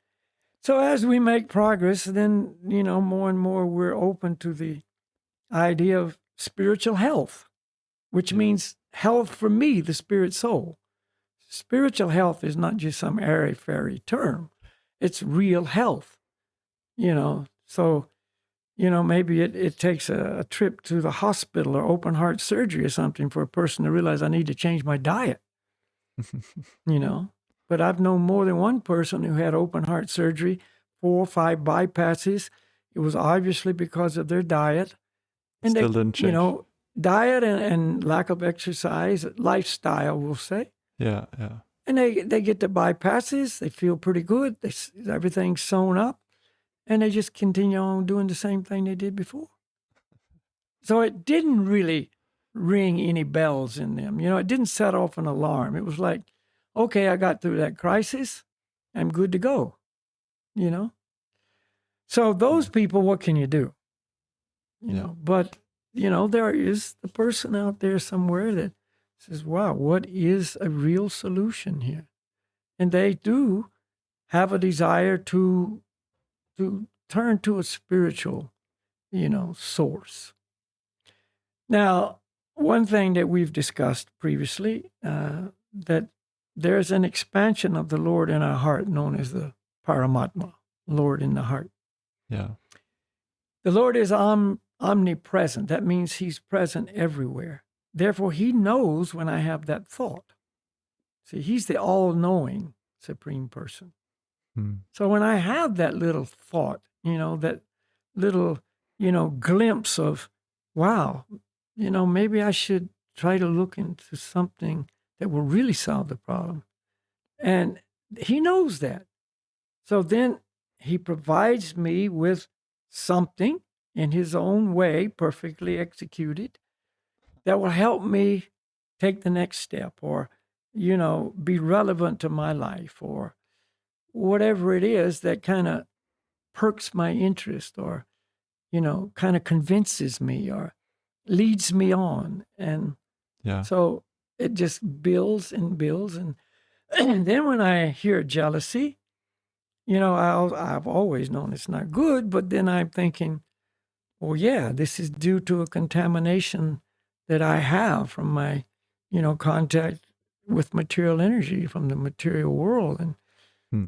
So as we make progress, then, you know, more and more we're open to the idea of spiritual health, which means health for me, the spirit soul. Spiritual health is not just some airy-fairy term. It's real health, you know. So, you know, maybe it takes a trip to the hospital or open heart surgery or something for a person to realize I need to change my diet, you know. But I've known more than one person who had open heart surgery, 4 or 5 bypasses. It was obviously because of their diet. And Still didn't change. You know, diet and lack of exercise, lifestyle, we'll say. Yeah. And they get the bypasses. They feel pretty good. Everything's sewn up. And they just continue on doing the same thing they did before. So it didn't really ring any bells in them. You know, it didn't set off an alarm. It was like, okay, I got through that crisis. I'm good to go, you know. So those people, what can you do? You know, but, you know, there is the person out there somewhere that says, wow, what is a real solution here? And they do have a desire to turn to a spiritual, you know, source. Now, one thing that we've discussed previously, that there's an expansion of the Lord in our heart known as the Paramatma, Lord in the heart. Yeah. The Lord is omnipresent. That means he's present everywhere. Therefore, he knows when I have that thought. See, he's the all-knowing Supreme Person. So when I have that little thought, you know, that little, you know, glimpse of, wow, you know, maybe I should try to look into something that will really solve the problem. And he knows that. So then he provides me with something, in his own way, perfectly executed, that will help me take the next step or, be relevant to my life or whatever it is that kind of perks my interest or, kind of convinces me or leads me on. And Yeah. so it just builds and builds. And then when I hear jealousy, I've always known it's not good, but then I'm thinking, well, yeah, this is due to a contamination that I have from my, contact with material energy from the material world. And, Hmm.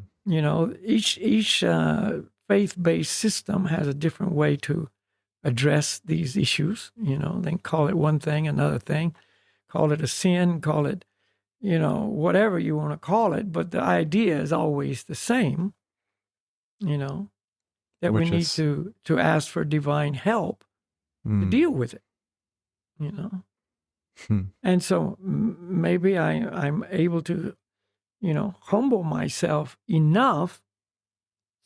each faith-based system has a different way to address these issues. They call it one thing, another thing, call it a sin, call it, whatever you want to call it. But the idea is always the same, that we Which need is to ask for divine help to deal with it, And so maybe I'm able to, humble myself enough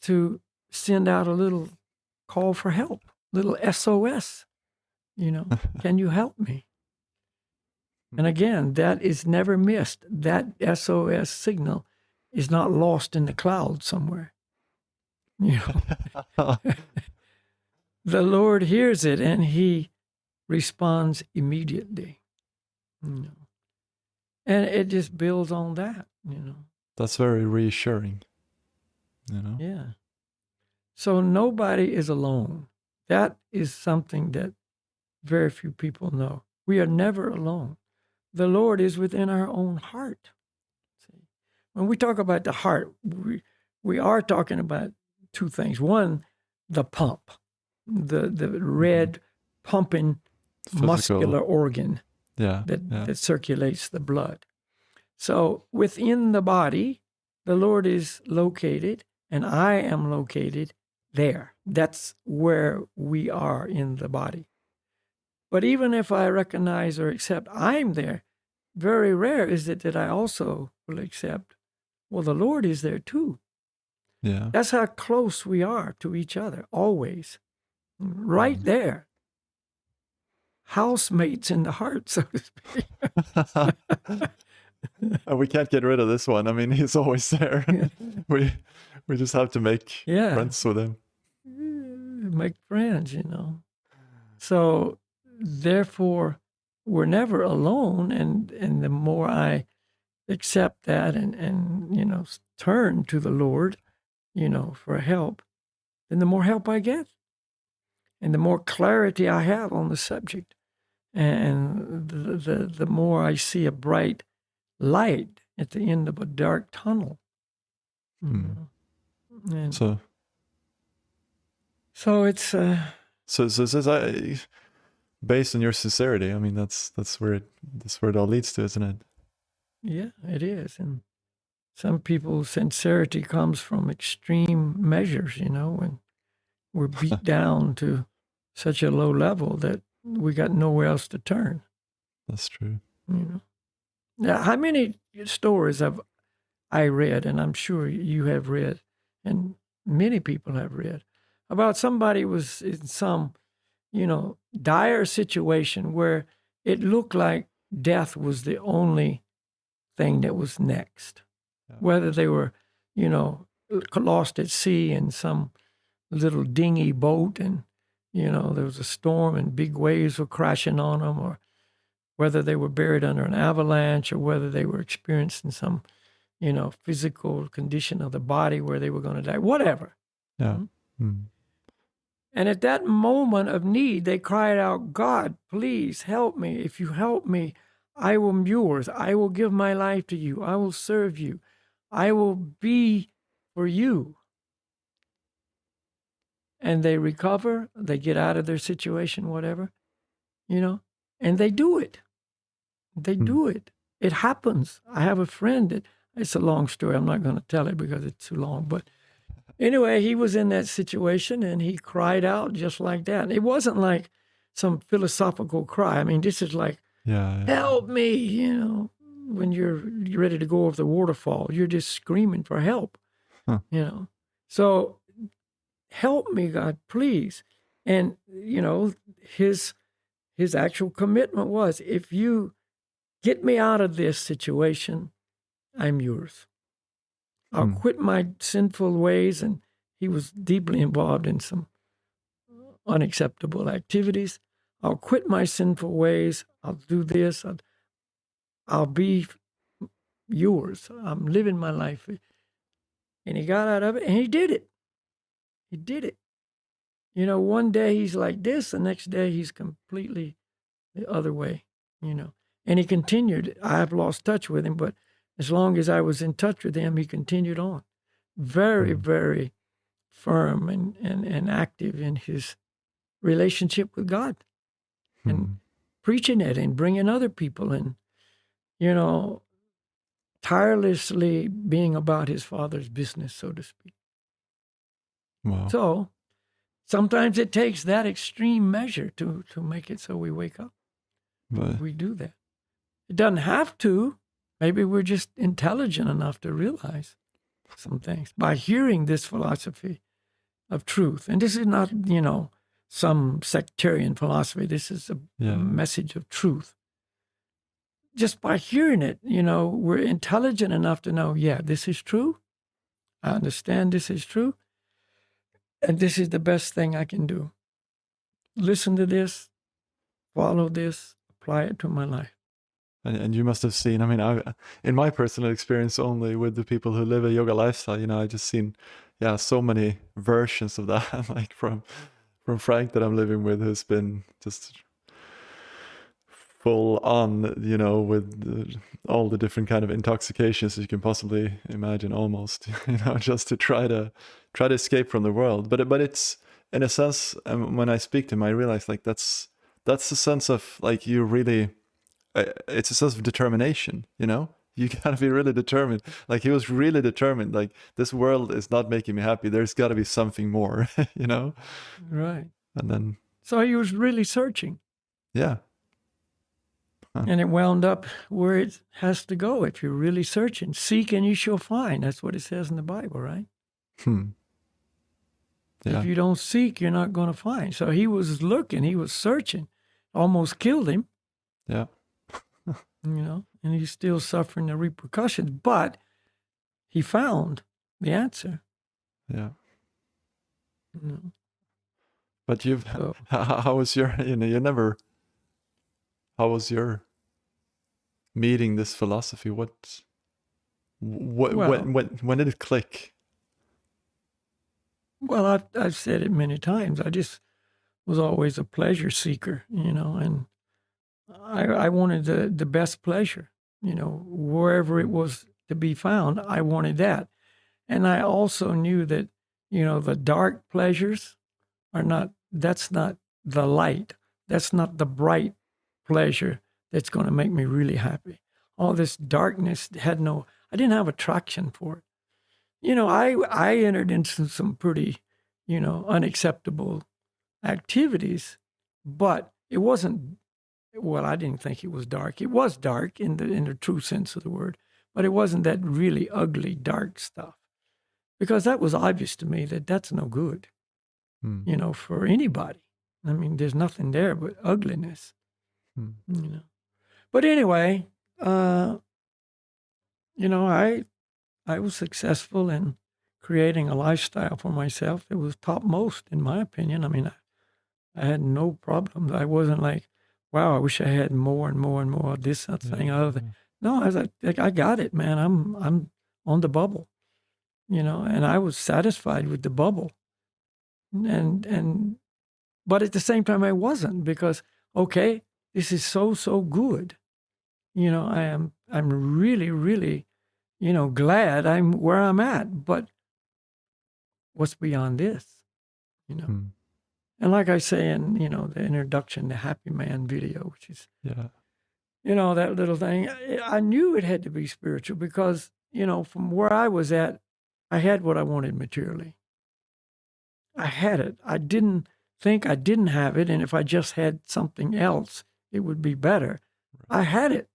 to send out a little call for help, little SOS, can you help me? And again, that is never missed. That SOS signal is not lost in the clouds somewhere. The Lord hears it and he responds immediately. And it just builds on that, That's very reassuring. Yeah. So nobody is alone. That is something that very few people know. We are never alone. The Lord is within our own heart. See? When we talk about the heart, we are talking about two things. One, the pump, the red pumping Physical. muscular organ Yeah. that circulates the blood. So within the body, the Lord is located, and I am located there. That's where we are in the body. But even if I recognize or accept I'm there, very rare is it that I also will accept, well, the Lord is there too. Yeah. That's how close we are to each other, always. Right there. Housemates in the heart, so to speak. We can't get rid of this one. I mean, he's always there. Yeah. We just have to make friends with him. Make friends, So therefore, we're never alone. And the more I accept that and turn to the Lord, for help, then the more help I get. And the more clarity I have on the subject. And the more I see a bright light at the end of a dark tunnel. And so it's so based on your sincerity, I mean that's where it all leads to, isn't it? Yeah, it is. And some people's sincerity comes from extreme measures, when we're beat down to such a low level that we got nowhere else to turn. That's true. Now, how many stories have I read, and I'm sure you have read, and many people have read, about somebody was in some, dire situation where it looked like death was the only thing that was next. Yeah. Whether they were, lost at sea in some little dingy boat and, there was a storm and big waves were crashing on them, or whether they were buried under an avalanche, or whether they were experiencing some, physical condition of the body where they were going to die, whatever. Yeah. And at that moment of need, they cried out, God, please help me. If you help me, I will be yours. I will give my life to you. I will serve you. I will be for you. And they recover, they get out of their situation, whatever, and they do it. They do it. It happens. I have a friend that, it's a long story. I'm not going to tell it because it's too long. But anyway, he was in that situation and he cried out just like that. It wasn't like some philosophical cry. I mean, this is like, help me, when you're ready to go over the waterfall, you're just screaming for help, So help me, God, please. And, his actual commitment was, if you get me out of this situation, I'm yours. I'll quit my sinful ways. And he was deeply involved in some unacceptable activities. I'll quit my sinful ways. I'll do this. I'll be yours. I'm living my life. And he got out of it, and he did it. He did it. One day he's like this, the next day he's completely the other way, And he continued. I've lost touch with him, but as long as I was in touch with him, he continued on. Very, very firm and active in his relationship with God and preaching it and bringing other people in, tirelessly being about his Father's business, so to speak. Wow. So sometimes it takes that extreme measure to make it so we wake up. But We do that. It doesn't have to. Maybe we're just intelligent enough to realize some things by hearing this philosophy of truth. And this is not, some sectarian philosophy. This is a message of truth. Just by hearing it, we're intelligent enough to know, yeah, this is true. I understand this is true. And this is the best thing I can do. Listen to this, follow this, apply it to my life. And you must have seen, I mean, in my personal experience only with the people who live a yoga lifestyle, I just seen, so many versions of that, like from Frank that I'm living with, who's been just full on, with all the different kind of intoxications you can possibly imagine, almost, just to try to escape from the world. But it's, in a sense, when I speak to him, I realize like that's the sense of like you really. It's a sense of determination, you gotta be really determined. Like he was really determined, like this world is not making me happy, there's got to be something more. Right. And then so he was really searching, and it wound up where it has to go. If you're really searching, seek and you shall find. That's what it says in the Bible, right? If you don't seek, you're not going to find. So he was looking, he was searching, almost killed him. And he's still suffering the repercussions, but he found the answer. But how was your, how was your meeting this philosophy? When did it click? Well, I've said it many times. I just was always a pleasure seeker, and I wanted the best pleasure, wherever it was to be found, I wanted that. And I also knew that, the dark pleasures that's not the light. That's not the bright pleasure that's going to make me really happy. All this darkness I didn't have attraction for it. I entered into some pretty, unacceptable activities, but it wasn't, well, I didn't think it was dark. It was dark in the true sense of the word, but it wasn't that really ugly, dark stuff. Because that was obvious to me that that's no good, for anybody. I mean, there's nothing there but ugliness, But anyway, I was successful in creating a lifestyle for myself that was topmost, in my opinion. I mean, I had no problems. I wasn't like, wow, I wish I had more and more and more of this, that thing, other thing. No, I was like, I got it, man. I'm on the bubble, and I was satisfied with the bubble. But at the same time, I wasn't, because, okay, this is so good. I'm really, really, glad I'm where I'm at, but what's beyond this, And like I say in, the introduction, the Happy Man video, which is, that little thing, I knew it had to be spiritual because, from where I was at, I had what I wanted materially. I had it. I didn't think I didn't have it, and if I just had something else, it would be better. I had it.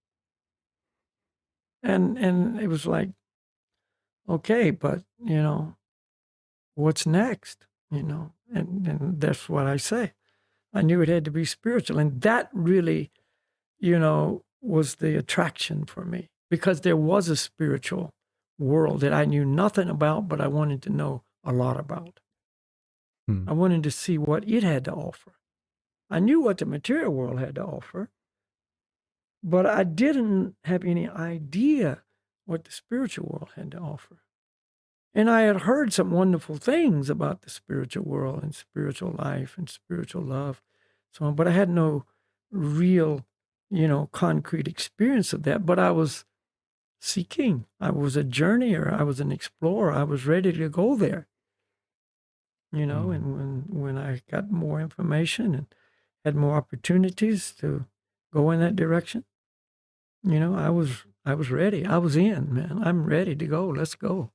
And it was like, okay, but, what's next? and that's what I say. I knew it had to be spiritual. And that really, was the attraction for me, because there was a spiritual world that I knew nothing about, but I wanted to know a lot about. I wanted to see what it had to offer. I knew what the material world had to offer, but I didn't have any idea what the spiritual world had to offer. And I had heard some wonderful things about the spiritual world and spiritual life and spiritual love, so on, but I had no real, concrete experience of that. But I was seeking. I was a journeyer. I was an explorer. I was ready to go there. And when I got more information and had more opportunities to go in that direction, I was ready. I was in, man. I'm ready to go. Let's go.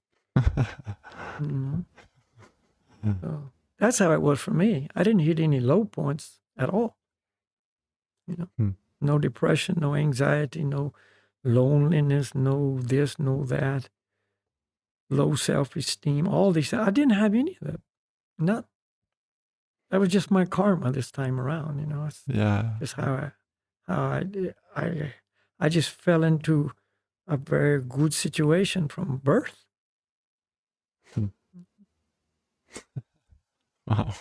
So that's how it was for me. I didn't hit any low points at all. No depression, no anxiety, no loneliness, no this, no that, low self-esteem, all these things. I didn't have any of that. That was just my karma this time around. It's just how I just fell into a very good situation from birth. Wow.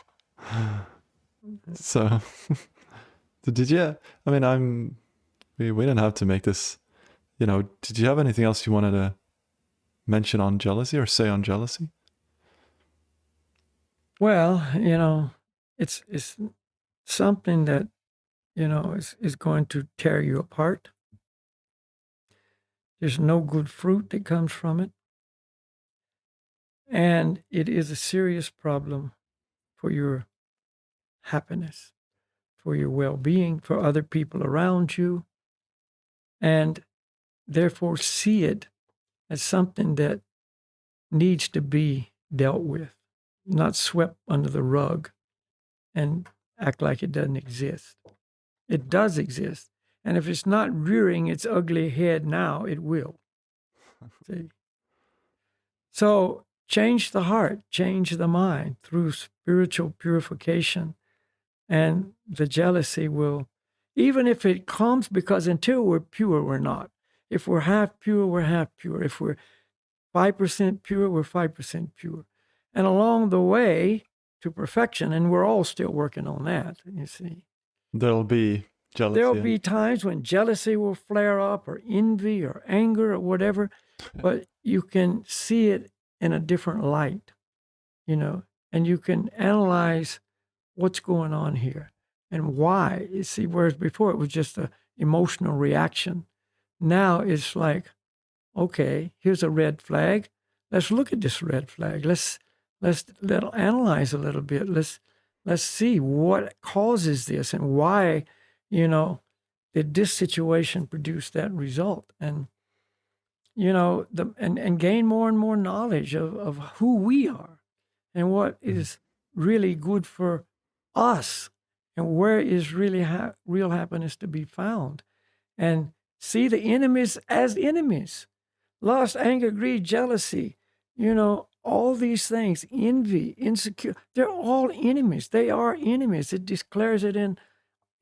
So did you, I mean, we didn't have to make this, did you have anything else you wanted to mention on jealousy or say on jealousy? Well, it's something that, is going to tear you apart. There's no good fruit that comes from it. And it is a serious problem for your happiness, for your well-being, for other people around you. And therefore see it as something that needs to be dealt with, not swept under the rug and act like it doesn't exist. It does exist. And if it's not rearing its ugly head now, it will. See? So change the heart, change the mind through spiritual purification. And the jealousy will, even if it comes, because until we're pure, we're not. If we're half pure, we're half pure. If we're 5% pure, we're 5% pure. And along the way to perfection, and we're all still working on that, you see. There'll be jealousy. There'll be times when jealousy will flare up, or envy or anger or whatever, but you can see it in a different light, and you can analyze what's going on here and why. You see, whereas before it was just an emotional reaction. Now it's like, okay, here's a red flag. Let's look at this red flag. Let's analyze a little bit. Let's see what causes this and why, did this situation produce that result? And, and gain more and more knowledge of who we are and what is really good for us and where is really real happiness to be found. And see the enemies as enemies. Lust, anger, greed, jealousy, all these things, envy, insecurity, they're all enemies. They are enemies. It declares it in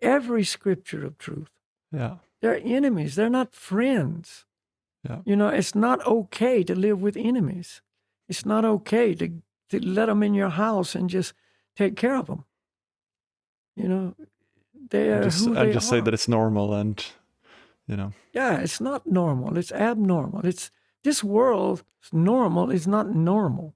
every scripture of truth. Yeah. They're enemies. They're not friends. Yeah. It's not okay to live with enemies. It's not okay to let them in your house and just take care of them. They're who they are. Just say that it's normal and, Yeah, it's not normal. It's abnormal. This world's normal is not normal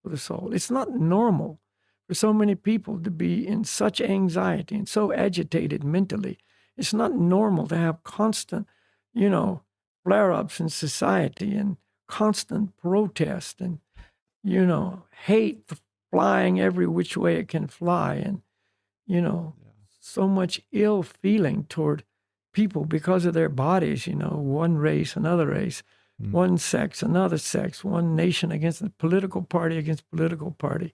for the soul. It's not normal for so many people to be in such anxiety and so agitated mentally. It's not normal to have constant, flare-ups in society and constant protest and, hate flying every which way it can fly and, so much ill feeling toward people because of their bodies, one race, another race, one sex, another sex, one nation against a political party against political party,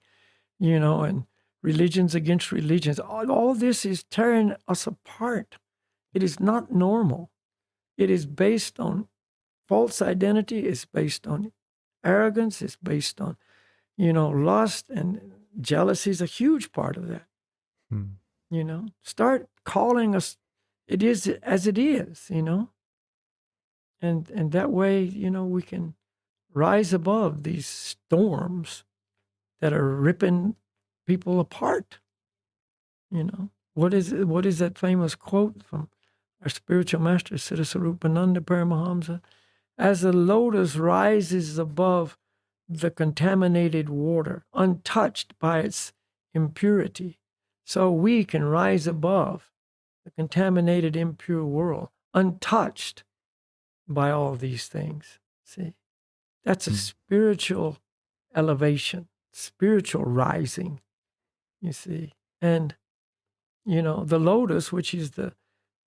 and religions against religions. All this is tearing us apart. It is not normal. It is based on false identity. It's based on arrogance. It's based on, lust and jealousy is a huge part of that. Mm. You know, start calling us, it is as it is, you know, and that way, you know, we can rise above these storms that are ripping people apart. You know, what is that famous quote from our spiritual master, Siddhasarupananda Paramahamsa? As a lotus rises above the contaminated water, untouched by its impurity, so we can rise above the contaminated, impure world, untouched by all these things. See, that's a spiritual elevation, spiritual rising, you see. And, you know, the lotus, which is the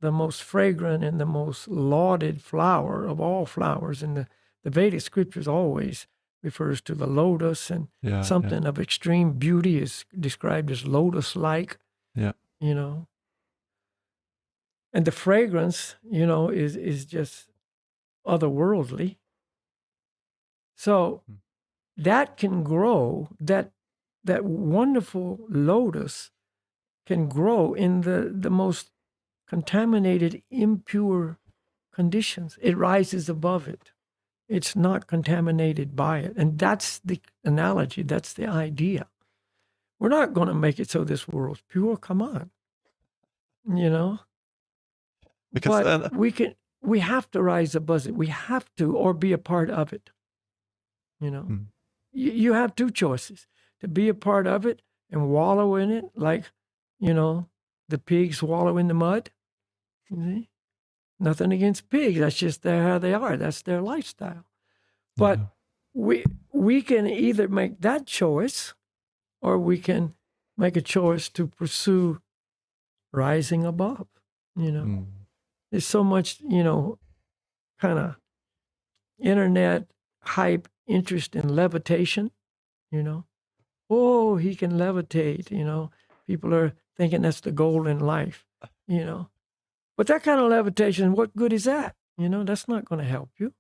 most fragrant and the most lauded flower of all flowers in the Vedic scriptures, always refers to the lotus, and something of extreme beauty is described as lotus-like. Yeah. You know, and the fragrance, you know, is just otherworldly. So that can grow, that wonderful lotus can grow in the most contaminated, impure conditions. It rises above it. It's not contaminated by it. And that's the analogy. That's the idea. We're not going to make it so this world's pure. Come on. You know? Because we have to rise above it. We have to, or be a part of it. You know? You have two choices: to be a part of it and wallow in it, like, you know, the pigs wallow in the mud. You see? Nothing against pigs. That's just how they are. That's their lifestyle. But we can either make that choice, or we can make a choice to pursue rising above. You know, there's so much, you know, kind of internet hype interest in levitation. You know, oh, he can levitate. You know, people are thinking that's the goal in life. You know, but that kind of levitation, what good is that? You know, that's not going to help you.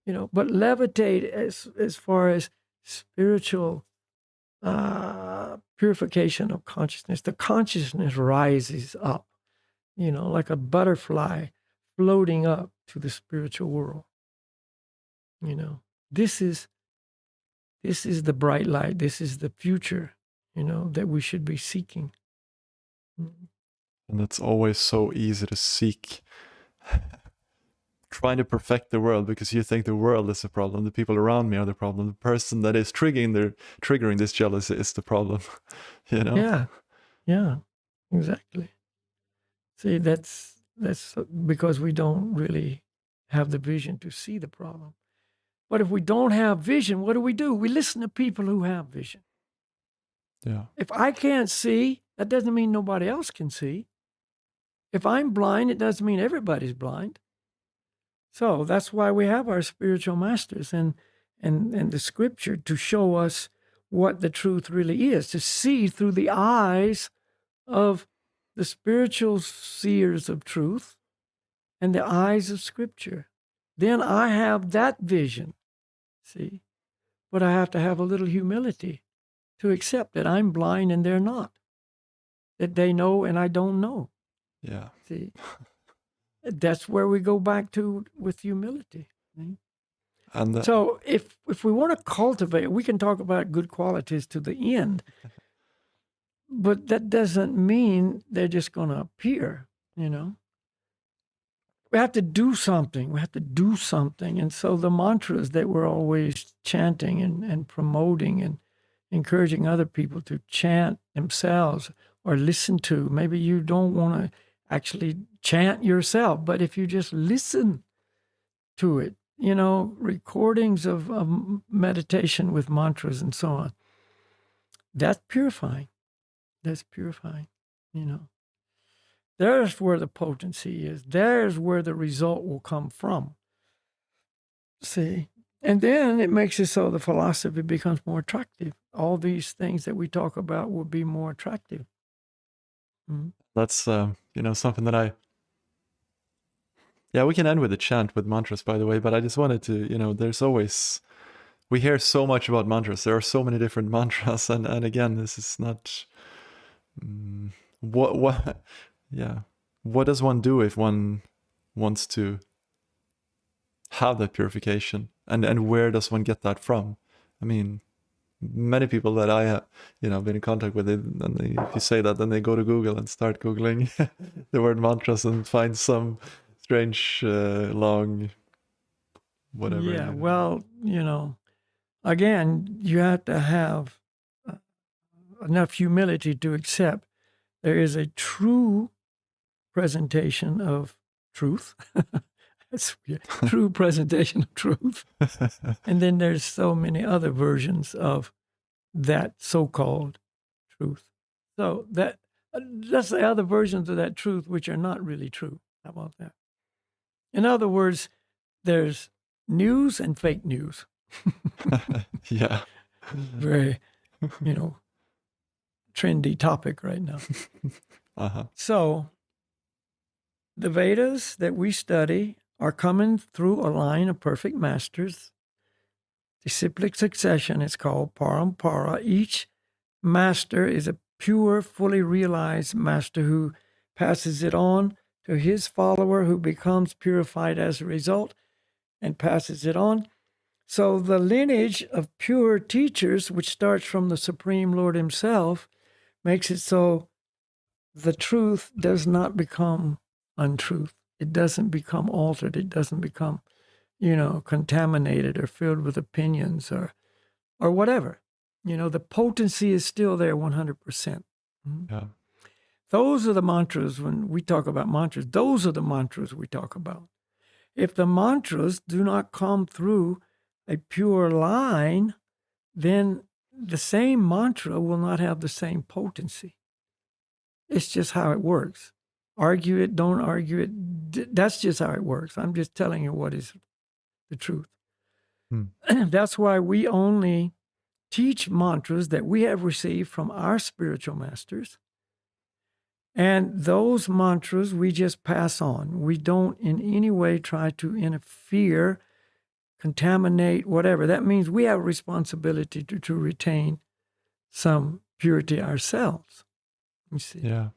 You know, but levitate as far as spiritual purification of consciousness. The consciousness rises up, you know, like a butterfly floating up to the spiritual world. You know, this is the bright light. This is the future, you know, that we should be seeking. And it's always so easy to seek, trying to perfect the world because you think the world is the problem, the people around me are the problem, the person that is triggering this jealousy is the problem. You know? Yeah, exactly. See, that's because we don't really have the vision to see the problem. But if we don't have vision, what do? We listen to people who have vision. Yeah. If I can't see, that doesn't mean nobody else can see. If I'm blind, it doesn't mean everybody's blind. So that's why we have our spiritual masters and the scripture to show us what the truth really is, to see through the eyes of the spiritual seers of truth and the eyes of scripture. Then I have that vision, see? But I have to have a little humility to accept that I'm blind and they're not, that they know and I don't know. Yeah. See? That's where we go back to with humility. And so if we want to cultivate, we can talk about good qualities to the end, but that doesn't mean they're just going to appear, you know. We have to do something. And so the mantras that we're always chanting and promoting and encouraging other people to chant themselves or listen to, maybe you don't want to actually chant yourself, but if you just listen to it, you know, recordings of meditation with mantras and so on, that's purifying. You know. There's where the potency is. There's where the result will come from. See? And then it makes it so the philosophy becomes more attractive. All these things that we talk about will be more attractive. That's, you know, something that we can end with a chant with mantras, by the way, but I just wanted to, you know, there's always, we hear so much about mantras. There are so many different mantras, and again, this is not what yeah. What does one do if one wants to have that purification, and where does one get that from? I mean, many people that I have, been in contact with, if you say that, then they go to Google and start Googling the word mantras and find some strange, long, whatever. Yeah, well, again, you have to have enough humility to accept there is a true presentation of truth. That's weird. True presentation of truth. And then there's so many other versions of that so-called truth. So that's the other versions of that truth which are not really true. How about that? In other words, there's news and fake news. Yeah. Very, trendy topic right now. Uh-huh. So the Vedas that we study are coming through a line of perfect masters. Disciplic succession is called parampara. Each master is a pure, fully realized master who passes it on to his follower, who becomes purified as a result and passes it on. So the lineage of pure teachers, which starts from the Supreme Lord himself, makes it so the truth does not become untruth. It doesn't become altered. It doesn't become, contaminated or filled with opinions or whatever. The potency is still there 100%. Yeah. Those are the mantras. When we talk about mantras, those are the mantras we talk about. If the mantras do not come through a pure line, then the same mantra will not have the same potency. It's just how it works. Argue it, don't argue it. That's just how it works. I'm just telling you what is the truth. That's why we only teach mantras that we have received from our spiritual masters. And those mantras we just pass on. We don't in any way try to interfere, contaminate, whatever. That means we have a responsibility to retain some purity ourselves. You see? Yeah.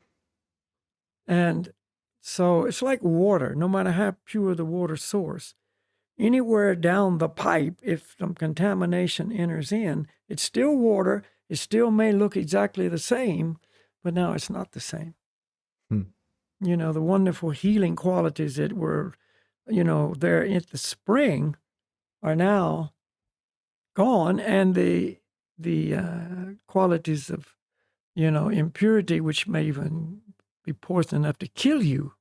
And so it's like water. No matter how pure the water source, anywhere down the pipe, if some contamination enters in, it's still water. It still may look exactly the same, but now it's not the same. The wonderful healing qualities that were, there at the spring are now gone, and the qualities of, impurity, which may even be poison enough to kill you,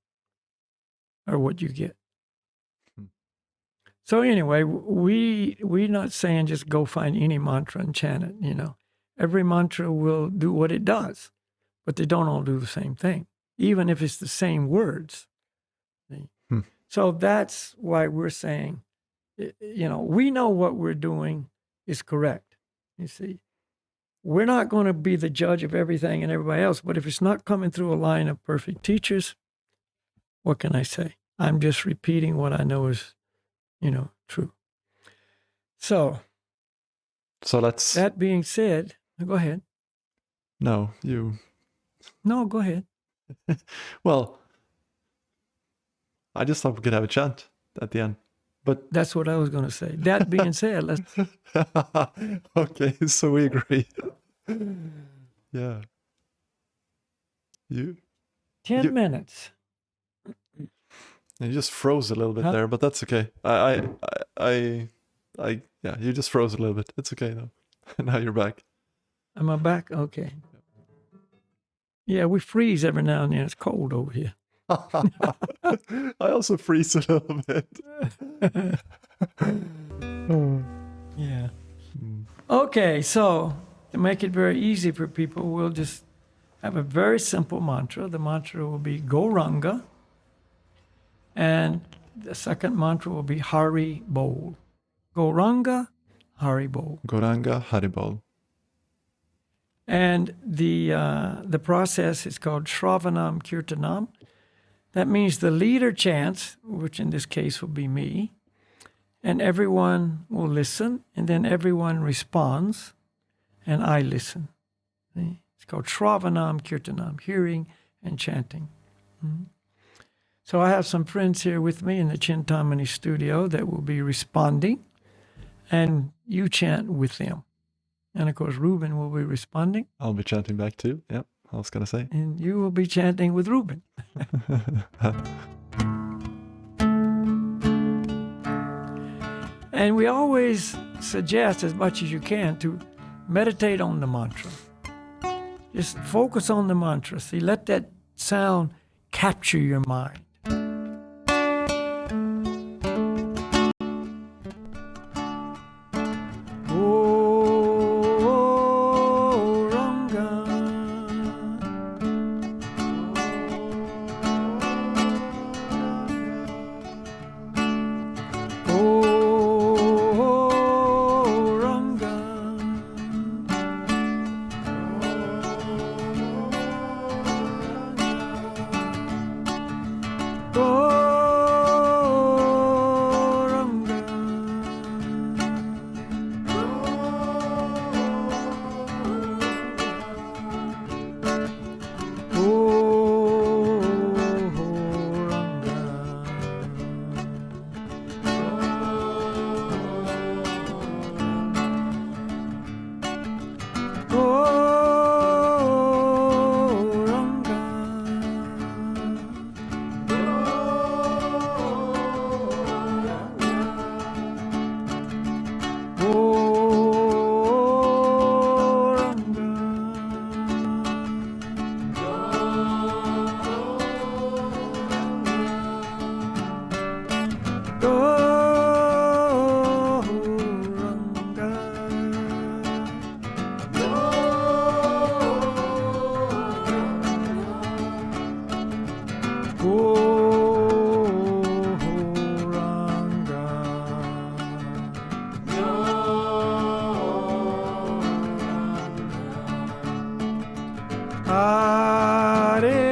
are what you get. So anyway, we're not saying just go find any mantra and chant it. Every mantra will do what it does, but they don't all do the same thing, even if it's the same words. So that's why we're saying, we know what we're doing is correct. You see, we're not going to be the judge of everything and everybody else, but if it's not coming through a line of perfect teachers, what can I say? I'm just repeating what I know is, true. So let's. That being said, go ahead. No, you. No, go ahead. Well, I just thought we could have a chant at the end, but that's what I was going to say. That being said, let's. Okay, so we agree. Yeah. 10 minutes. You just froze a little bit there, but that's okay. Yeah, you just froze a little bit. It's okay though. Now you're back. Am I back? Okay. Yeah, we freeze every now and then. It's cold over here. I also freeze a little bit. Yeah. Okay, so to make it very easy for people, we'll just have a very simple mantra. The mantra will be Gauranga. And the second mantra will be Hari Bol. Gauranga, Hari Bol. Gauranga, Hari Bol. And the process is called Shravanam Kirtanam. That means the leader chants, which in this case will be me, and everyone will listen, and then everyone responds, and I listen. See? It's called Shravanam Kirtanam, hearing and chanting. So I have some friends here with me in the Chintamani studio that will be responding, and you chant with them. And of course, Ruben will be responding. I'll be chanting back too. Yeah, I was going to say. And you will be chanting with Ruben. And we always suggest, as much as you can, to meditate on the mantra. Just focus on the mantra. See, let that sound capture your mind. Hare.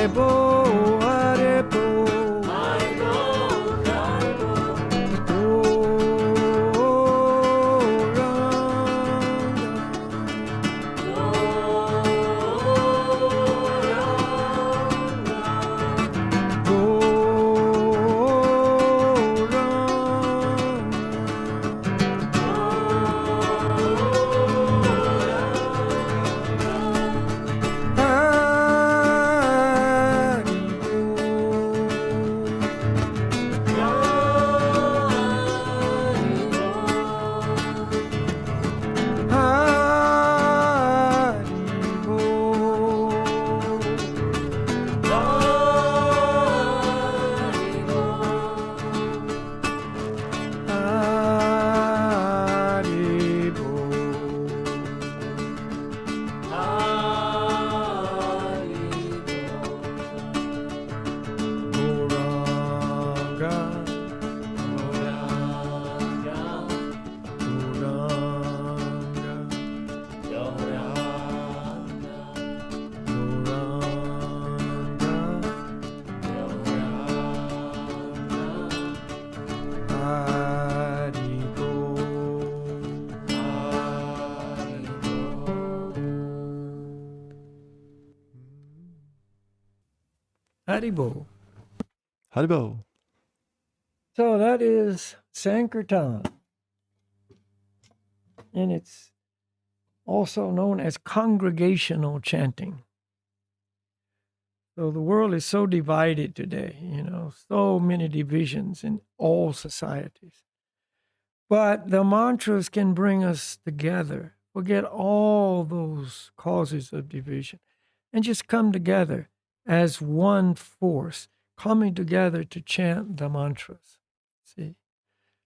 Haribo. Haribo. So that is Sankirtan. And it's also known as congregational chanting. So the world is so divided today, so many divisions in all societies. But the mantras can bring us together, forget all those causes of division, and just come together as one force, coming together to chant the mantras. See?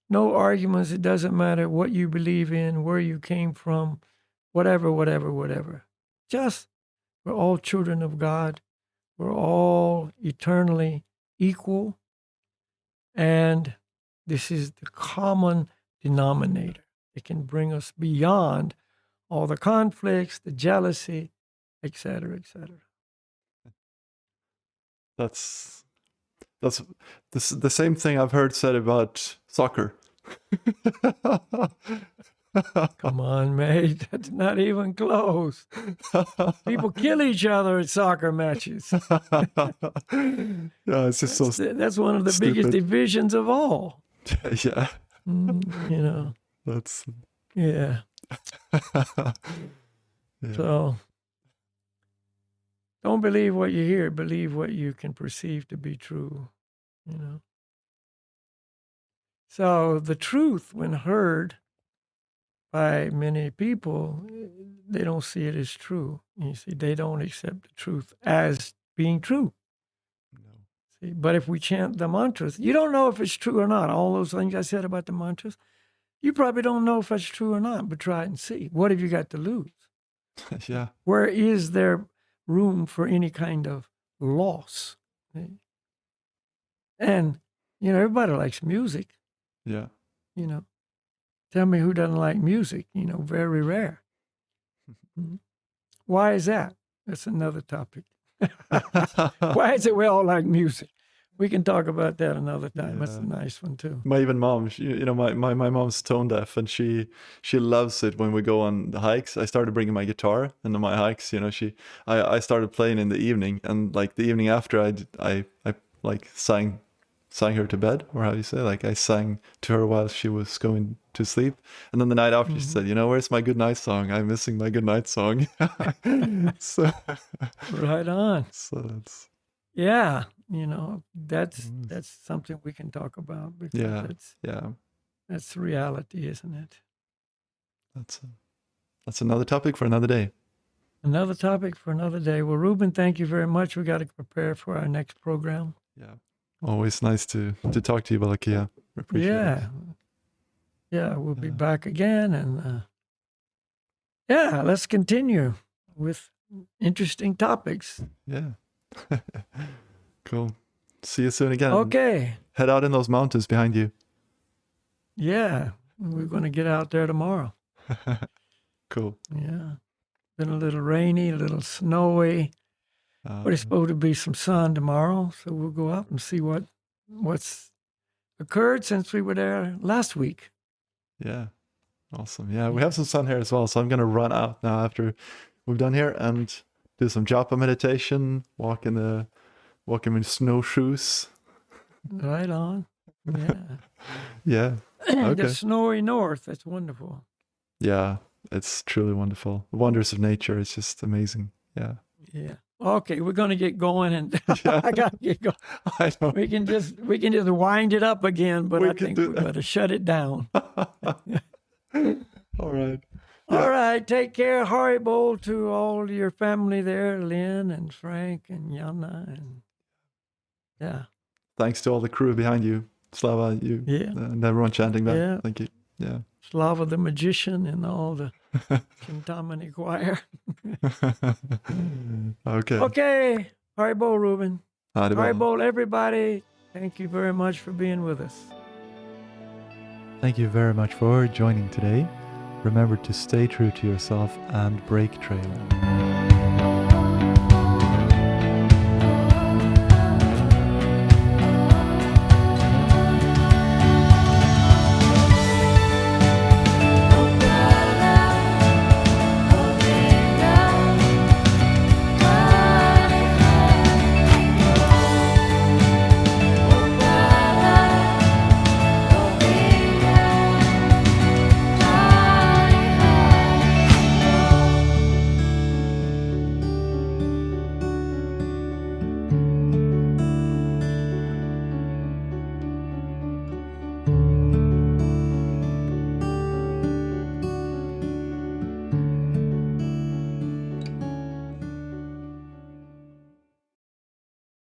No arguments. It doesn't matter what you believe in, where you came from, whatever. Just we're all children of God. We're all eternally equal. And this is the common denominator. It can bring us beyond all the conflicts, the jealousy, etc., etc. That's the same thing I've heard said about soccer. Come on, mate. That's not even close. People kill each other at soccer matches. Yeah, it's just that's one of the stupid. biggest divisions of all. Yeah. That's... Yeah. So don't believe what you hear. Believe what you can perceive to be true. So the truth, when heard by many people, they don't see it as true. You see, they don't accept the truth as being true. No. See, but if we chant the mantras, you don't know if it's true or not. All those things I said about the mantras, you probably don't know if it's true or not, but try it and see. What have you got to lose? Yeah. Where is there room for any kind of loss? And, everybody likes music. Yeah. Tell me who doesn't like music, very rare. Why is that? That's another topic. Why is it we all like music? We can talk about that another time. Yeah. That's a nice one too. My mom, my mom's tone deaf, and she loves it when we go on the hikes. I started bringing my guitar, and on my hikes, I started playing in the evening, and like the evening after, I like sang her to bed, or how you say, like I sang to her while she was going to sleep, and then the night after she said, where's my good night song? I'm missing my good night song. So right on. So that's that's something we can talk about, because that's reality, isn't it? That's another topic for another day. Another topic for another day. Well, Ruben, thank you very much. We got to prepare for our next program. Yeah. Always nice to talk to you, Balakhilya. Appreciate it. Yeah, we'll be back again, and let's continue with interesting topics. Yeah. Cool. See you soon again. Okay. Head out in those mountains behind you. Yeah, we're going to get out there tomorrow. Cool. Yeah. Been a little rainy, a little snowy. But it's supposed to be some sun tomorrow, so we'll go up and see what's occurred since we were there last week. Yeah. Awesome. Yeah, we have some sun here as well, so I'm going to run out now after we've done here and do some japa meditation, walk in snowshoes. Right on. Yeah. Yeah. Okay. The snowy north. That's wonderful. Yeah, it's truly wonderful. The wonders of nature. It's just amazing. Yeah. Yeah. Okay, we're going to get going, and Yeah. I got to get going. I know. We can just wind it up again, but I think we better shut it down. All right. All right. Take care. Haribo to all your family there, Lynn and Frank and Yana, and yeah. Thanks to all the crew behind you, Slava, you, and everyone chanting that. Yeah. Thank you. Yeah. Slava the magician and all the Chintamani choir. Okay. Okay. Haribo, Ruben. Haribo. Haribo, everybody. Thank you very much for being with us. Thank you very much for joining today. Remember to stay true to yourself and break trail.